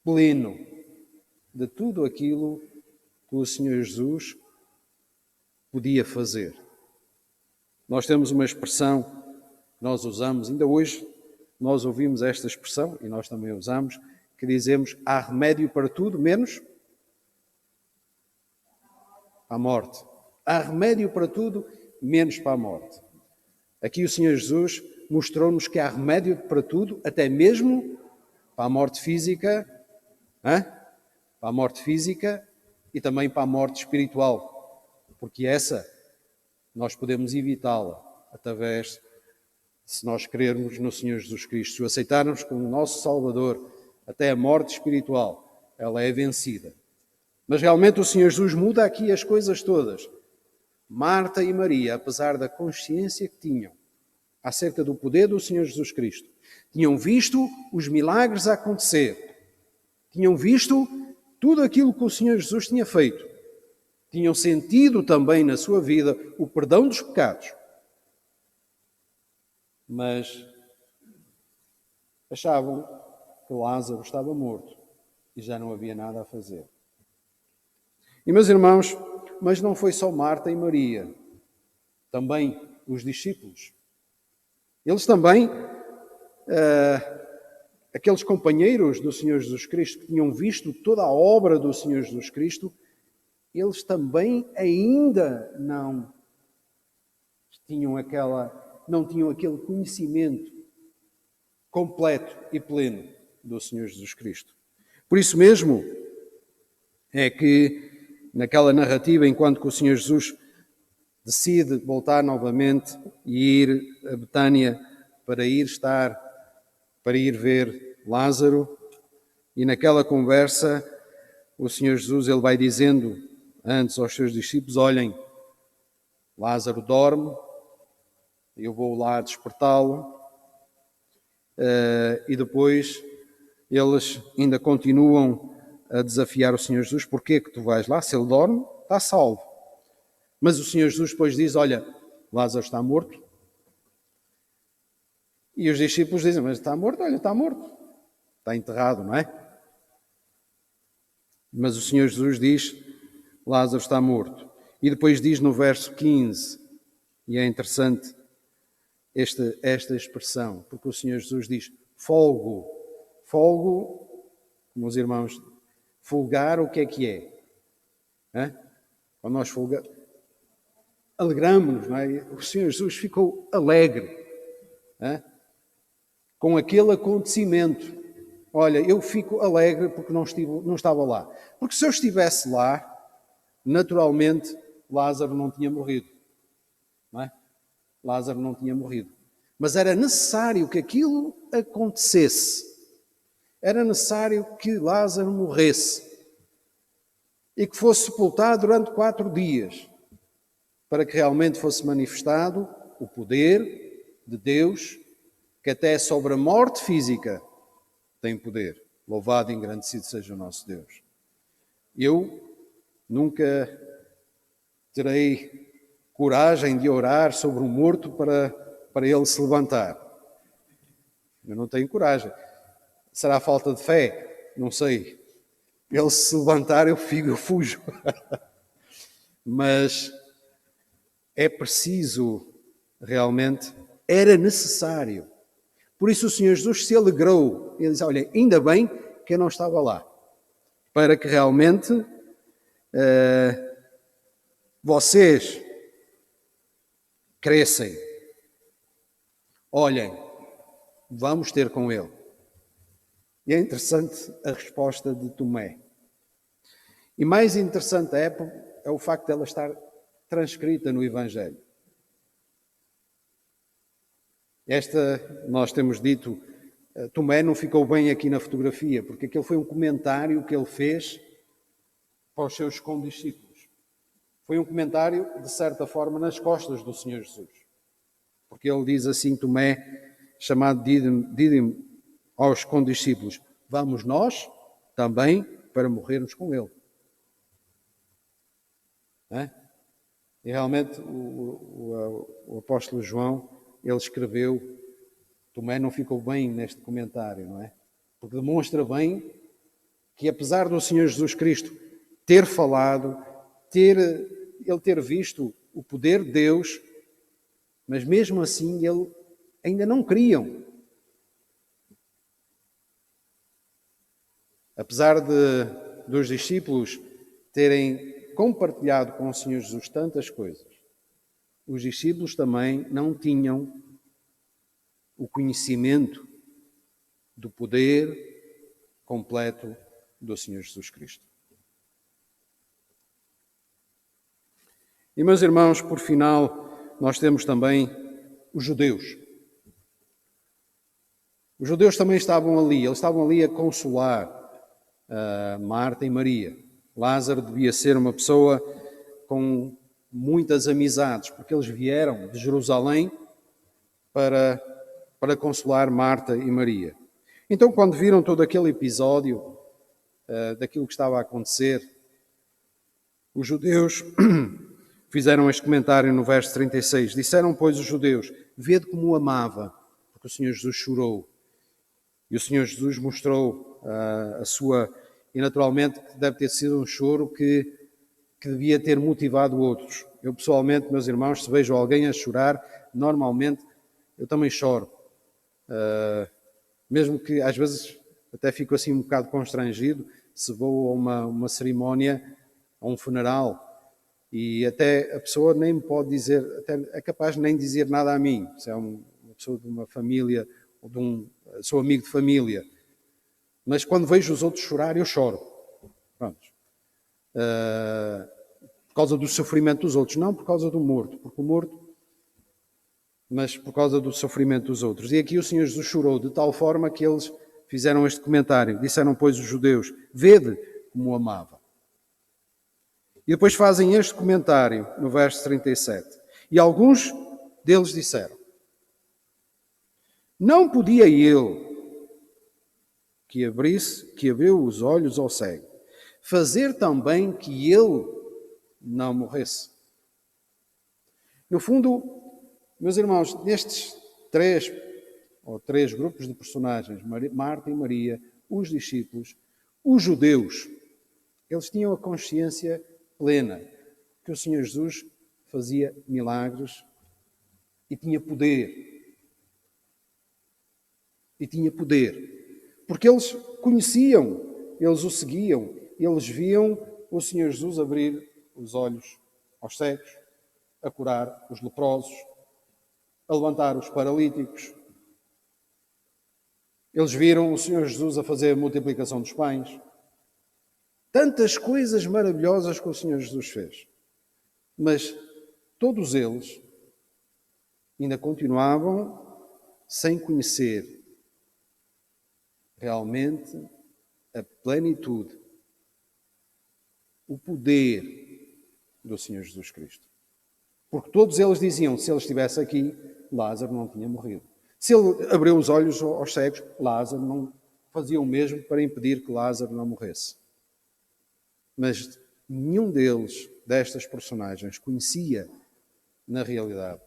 pleno de tudo aquilo que o Senhor Jesus podia fazer. Nós temos uma expressão, nós usamos, ainda hoje nós ouvimos esta expressão, e nós também usamos, que dizemos: há remédio para tudo, menos a morte. Há remédio para tudo, menos para a morte. Aqui o Senhor Jesus mostrou-nos que há remédio para tudo, até mesmo para a morte física, para a morte física e também para a morte espiritual, porque essa nós podemos evitá-la através, se nós crermos no Senhor Jesus Cristo, se o aceitarmos como nosso Salvador, até a morte espiritual, ela é vencida. Mas realmente o Senhor Jesus muda aqui as coisas todas. Marta e Maria, apesar da consciência que tinham acerca do poder do Senhor Jesus Cristo, tinham visto os milagres a acontecer, tinham visto tudo aquilo que o Senhor Jesus tinha feito, tinham sentido também na sua vida o perdão dos pecados, mas achavam que Lázaro estava morto e já não havia nada a fazer. E, meus irmãos, mas não foi só Marta e Maria, também os discípulos. Eles também, aqueles companheiros do Senhor Jesus Cristo que tinham visto toda a obra do Senhor Jesus Cristo, eles também ainda não tinham aquele conhecimento completo e pleno do Senhor Jesus Cristo. Por isso mesmo é que naquela narrativa, enquanto que o Senhor Jesus decide voltar novamente e ir a Betânia para ir ver Lázaro, e naquela conversa o Senhor Jesus ele vai dizendo antes aos seus discípulos: olhem, Lázaro dorme, eu vou lá despertá-lo. E depois eles ainda continuam a desafiar o Senhor Jesus: porquê que tu vais lá? Se ele dorme, está salvo. Mas o Senhor Jesus depois diz: olha, Lázaro está morto. E os discípulos dizem: mas está morto? Olha, está morto. Está enterrado, não é? Mas o Senhor Jesus diz: Lázaro está morto. E depois diz no verso 15, e é interessante esta expressão, porque o Senhor Jesus diz: folgo. Folgo, meus irmãos, folgar o que é? Quando nós folgamos, alegramos-nos, não é? O Senhor Jesus ficou alegre com aquele acontecimento. Olha, eu fico alegre porque não estava lá. Porque se eu estivesse lá, naturalmente, Lázaro não tinha morrido. Não é? Lázaro não tinha morrido. Mas era necessário que aquilo acontecesse. Era necessário que Lázaro morresse e que fosse sepultado durante 4 dias, para que realmente fosse manifestado o poder de Deus, que até sobre a morte física tem poder. Louvado e engrandecido seja o nosso Deus. Eu nunca terei coragem de orar sobre um morto para ele se levantar. Eu não tenho coragem. Será falta de fé? Não sei. Ele se levantar, eu fujo. Mas é preciso, realmente, era necessário. Por isso o Senhor Jesus se alegrou. Ele disse: olha, ainda bem que eu não estava lá, para que realmente vocês crescem. Olhem, vamos ter com ele. E é interessante a resposta de Tomé. E mais interessante é o facto de ela estar transcrita no Evangelho. Nós temos dito, Tomé não ficou bem aqui na fotografia, porque aquele foi um comentário que ele fez para os seus condiscípulos. Foi um comentário, de certa forma, nas costas do Senhor Jesus. Porque ele diz assim, Tomé, chamado Dídimo, aos condiscípulos: vamos nós também para morrermos com ele. E realmente o apóstolo João, ele escreveu, Tomé não ficou bem neste comentário, não é? Porque demonstra bem que apesar do Senhor Jesus Cristo ter falado, ele ter visto o poder de Deus, mas mesmo assim ele ainda não criam. Apesar dos discípulos terem compartilhado com o Senhor Jesus tantas coisas, os discípulos também não tinham o conhecimento do poder completo do Senhor Jesus Cristo. E, meus irmãos, por final, nós temos também os judeus. Os judeus também estavam ali, eles estavam ali a consolar Marta e Maria. Lázaro devia ser uma pessoa com muitas amizades, porque eles vieram de Jerusalém para consolar Marta e Maria. Então, quando viram todo aquele episódio daquilo que estava a acontecer, os judeus fizeram este comentário no verso 36. Disseram, pois, os judeus, vede como o amava, porque o Senhor Jesus chorou. E o Senhor Jesus mostrou a sua... E naturalmente deve ter sido um choro que devia ter motivado outros. Eu pessoalmente, meus irmãos, se vejo alguém a chorar, normalmente eu também choro. Mesmo que às vezes até fico assim um bocado constrangido se vou a uma cerimónia, a um funeral, e até a pessoa nem me pode dizer, até é capaz de nem dizer nada a mim, se é uma pessoa de uma família, ou sou amigo de família, mas quando vejo os outros chorar, eu choro. Pronto. Por causa do sofrimento dos outros, não por causa do morto, porque o morto, mas por causa do sofrimento dos outros. E aqui o Senhor Jesus chorou de tal forma que eles fizeram este comentário. Disseram, pois, os judeus, vede como o amava. E depois fazem este comentário no verso 37. E alguns deles disseram, não podia ele, que abriu os olhos ao cego, fazer também que ele não morresse. No fundo, meus irmãos, nestes três grupos de personagens, Marta e Maria, os discípulos, os judeus, eles tinham a consciência plena que o Senhor Jesus fazia milagres e tinha poder. E tinha poder. Porque eles conheciam, eles o seguiam, eles viam o Senhor Jesus abrir os olhos aos cegos, a curar os leprosos, a levantar os paralíticos. Eles viram o Senhor Jesus a fazer a multiplicação dos pães. Tantas coisas maravilhosas que o Senhor Jesus fez. Mas todos eles ainda continuavam sem conhecer realmente a plenitude, o poder do Senhor Jesus Cristo. Porque todos eles diziam, se ele estivesse aqui, Lázaro não tinha morrido. Se ele abriu os olhos aos cegos, Lázaro não fazia o mesmo para impedir que Lázaro não morresse. Mas nenhum destas personagens, conhecia, na realidade,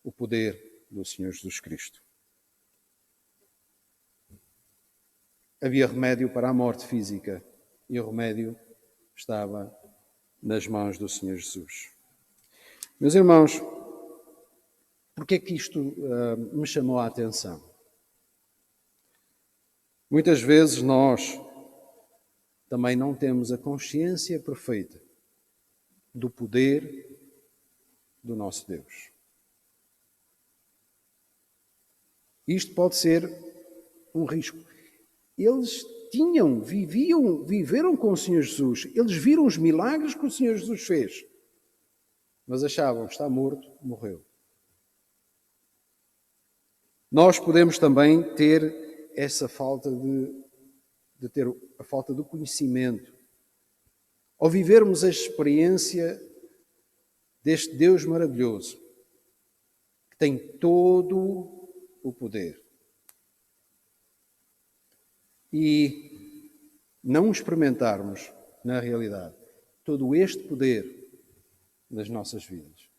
o poder do Senhor Jesus Cristo. Havia remédio para a morte física e o remédio estava nas mãos do Senhor Jesus. Meus irmãos, porquê é que isto me chamou a atenção? Muitas vezes nós também não temos a consciência perfeita do poder do nosso Deus. Isto pode ser um risco. Eles viveram com o Senhor Jesus. Eles viram os milagres que o Senhor Jesus fez. Mas achavam, está morto, morreu. Nós podemos também ter essa falta de ter a falta do conhecimento. Ao vivermos a experiência deste Deus maravilhoso, que tem todo o poder. E não experimentarmos, na realidade, todo este poder nas nossas vidas.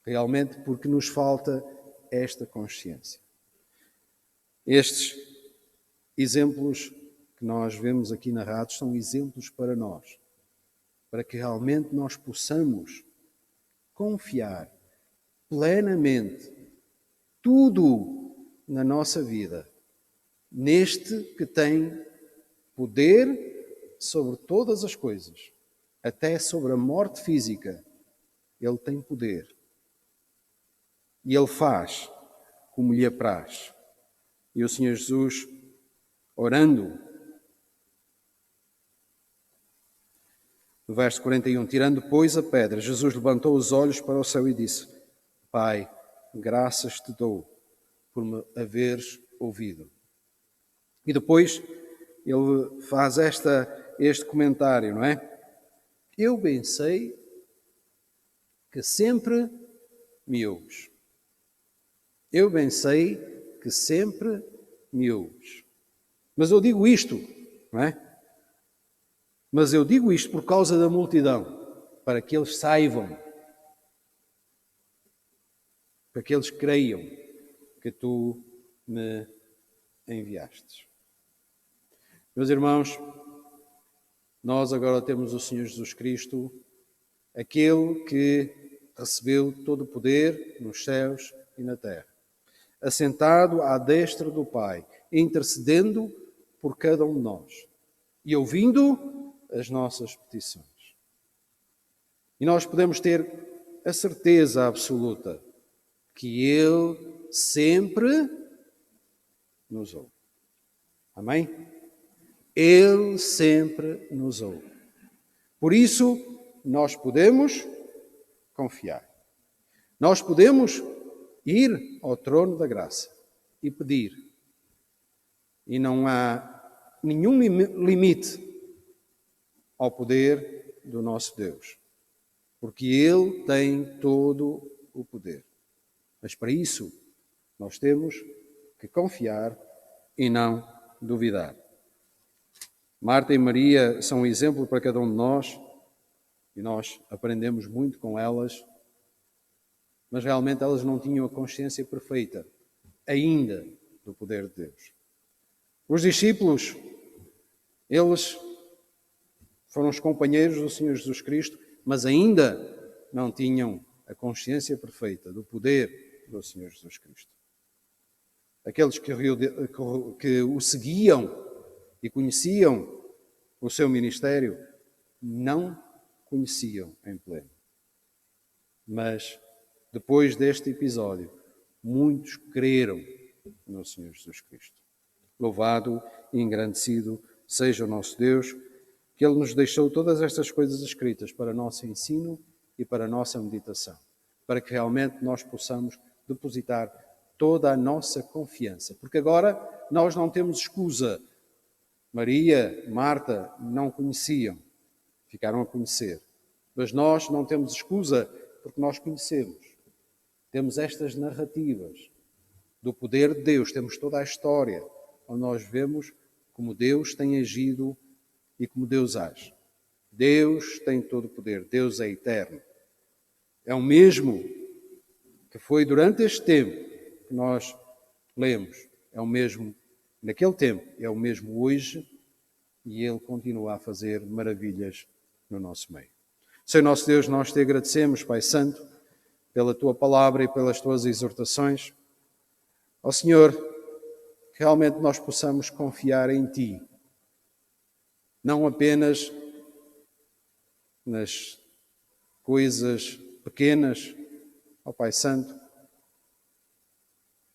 Realmente porque nos falta esta consciência. Estes exemplos que nós vemos aqui narrados são exemplos para nós, para que realmente nós possamos confiar plenamente tudo na nossa vida neste que tem poder sobre todas as coisas até sobre a morte física, Ele tem poder. E Ele faz como lhe apraz. E o Senhor Jesus, orando, no verso 41, tirando, pois, a pedra, Jesus levantou os olhos para o céu e disse: Pai, graças te dou por me haveres ouvido. E depois ele faz este comentário, não é? Eu bem sei que sempre me ouves. Eu bem sei que sempre me ouves. Mas eu digo isto, não é? Mas eu digo isto por causa da multidão, para que eles saibam, para que eles creiam que tu me enviastes. Meus irmãos, nós agora temos o Senhor Jesus Cristo, aquele que recebeu todo o poder nos céus e na terra, assentado à destra do Pai, intercedendo por cada um de nós e ouvindo as nossas petições. E nós podemos ter a certeza absoluta que Ele sempre nos ouve. Amém? Ele sempre nos ouve. Por isso, nós podemos confiar. Nós podemos ir ao trono da graça e pedir. E não há nenhum limite ao poder do nosso Deus, porque Ele tem todo o poder. Mas para isso, nós temos que confiar e não duvidar. Marta e Maria são um exemplo para cada um de nós e nós aprendemos muito com elas, mas realmente elas não tinham a consciência perfeita ainda do poder de Deus. Os discípulos, eles foram os companheiros do Senhor Jesus Cristo, mas ainda não tinham a consciência perfeita do poder do Senhor Jesus Cristo. Aqueles que o seguiam e conheciam o seu ministério, não conheciam em pleno. Mas, depois deste episódio, muitos creram no Senhor Jesus Cristo. Louvado e engrandecido seja o nosso Deus, que Ele nos deixou todas estas coisas escritas para nosso ensino e para a nossa meditação, para que realmente nós possamos depositar toda a nossa confiança. Porque agora nós não temos escusa. Maria, Marta não conheciam, ficaram a conhecer. Mas nós não temos escusa porque nós conhecemos. Temos estas narrativas do poder de Deus, temos toda a história onde nós vemos como Deus tem agido e como Deus age. Deus tem todo o poder, Deus é eterno. É o mesmo que foi durante este tempo que nós lemos, é o mesmo naquele tempo, é o mesmo hoje e Ele continua a fazer maravilhas no nosso meio. Senhor nosso Deus, nós te agradecemos, Pai Santo, pela Tua palavra e pelas Tuas exortações. Ó Senhor, que realmente nós possamos confiar em Ti, não apenas nas coisas pequenas, ó Pai Santo,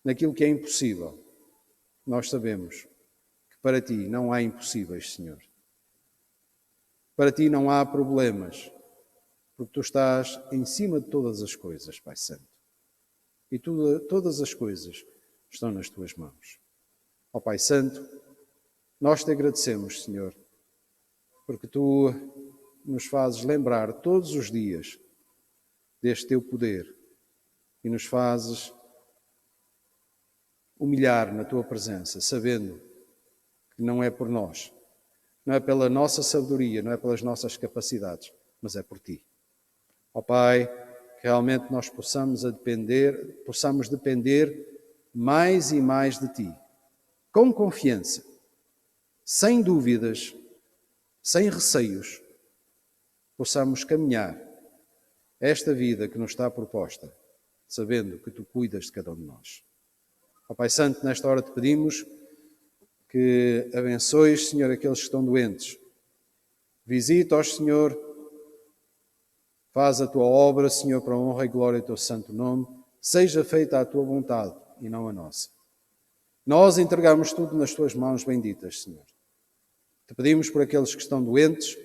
naquilo que é impossível. Nós sabemos que para Ti não há impossíveis, Senhor. Para Ti não há problemas, porque Tu estás em cima de todas as coisas, Pai Santo. E todas as coisas estão nas Tuas mãos. Ó Pai Santo, nós te agradecemos, Senhor, porque Tu nos fazes lembrar todos os dias deste Teu poder e nos fazes humilhar na Tua presença, sabendo que não é por nós, não é pela nossa sabedoria, não é pelas nossas capacidades, mas é por Ti. Ó Pai, que realmente nós possamos depender mais e mais de Ti, com confiança, sem dúvidas, sem receios, possamos caminhar esta vida que nos está proposta, sabendo que Tu cuidas de cada um de nós. Ó Pai Santo, nesta hora te pedimos que abençoes, Senhor, aqueles que estão doentes. Visita-os, Senhor, Faz a tua obra, Senhor, para a honra e glória do teu santo nome. Seja feita a tua vontade e não a nossa. Nós entregamos tudo nas tuas mãos benditas, Senhor. Te pedimos por aqueles que estão doentes,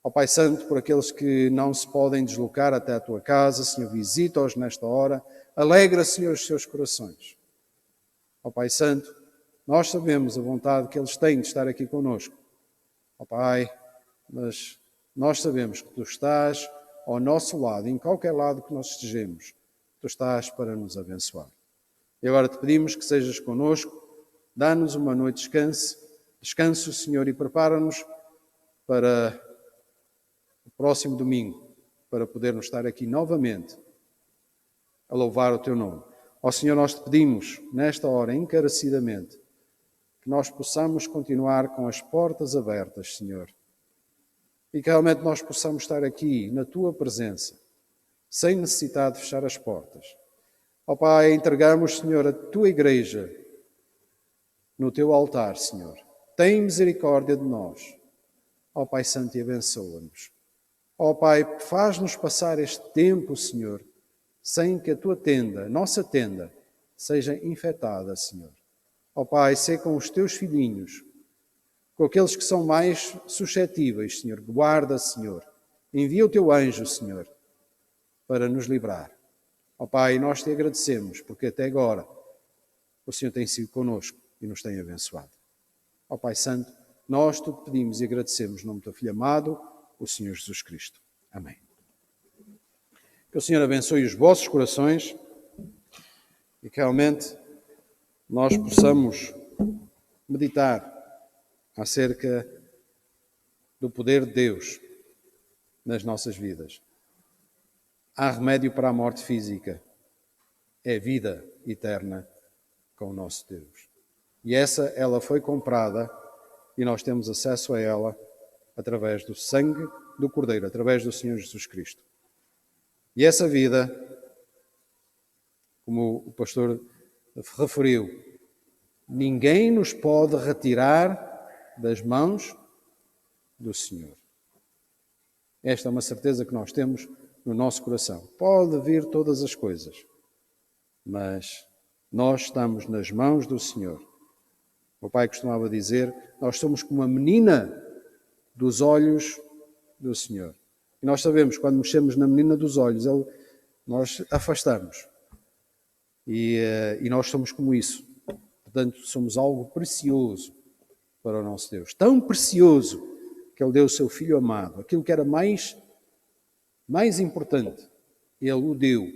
ó Pai Santo, por aqueles que não se podem deslocar até a tua casa, Senhor, visita-os nesta hora. Alegra, Senhor, os seus corações. Ó Pai Santo, nós sabemos a vontade que eles têm de estar aqui conosco. Ó Pai, mas nós sabemos que tu estás ao nosso lado, em qualquer lado que nós estejamos, tu estás para nos abençoar. E agora te pedimos que sejas conosco, dá-nos uma noite de descanso, Senhor, e prepara-nos para o próximo domingo, para podermos estar aqui novamente a louvar o teu nome. Ó Senhor, nós te pedimos, nesta hora, encarecidamente, que nós possamos continuar com as portas abertas, Senhor, e que realmente nós possamos estar aqui na tua presença, sem necessidade de fechar as portas. Ó Pai, entregamos, Senhor, a tua igreja no teu altar, Senhor. Tem misericórdia de nós. Ó Pai Santo, e abençoa-nos. Ó Pai, faz-nos passar este tempo, Senhor, sem que a tua tenda, a nossa tenda, seja infectada, Senhor. Ó Pai, sê com os teus filhinhos, com aqueles que são mais suscetíveis, Senhor. Guarda, Senhor. Envia o teu anjo, Senhor, para nos livrar. Ó Pai, nós te agradecemos, porque até agora o Senhor tem sido conosco e nos tem abençoado. Ó Pai Santo, nós te pedimos e agradecemos no nome do teu Filho amado, o Senhor Jesus Cristo. Amém. Que o Senhor abençoe os vossos corações e que realmente nós possamos meditar acerca do poder de Deus nas nossas vidas. Há remédio para a morte física, é vida eterna com o nosso Deus. E ela foi comprada e nós temos acesso a ela através do sangue do Cordeiro, através do Senhor Jesus Cristo. E essa vida, como o pastor referiu, ninguém nos pode retirar das mãos do Senhor. Esta é uma certeza que nós temos no nosso coração. Pode vir todas as coisas, mas nós estamos nas mãos do Senhor. O pai costumava dizer, nós somos como a menina dos olhos do Senhor. E nós sabemos, quando mexemos na menina dos olhos, nós afastamos. E nós somos como isso. Portanto, somos algo precioso para o nosso Deus. Tão precioso que Ele deu o seu Filho amado. Aquilo que era mais importante, Ele o deu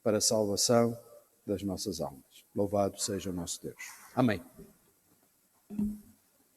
para a salvação das nossas almas. Louvado seja o nosso Deus. Amém.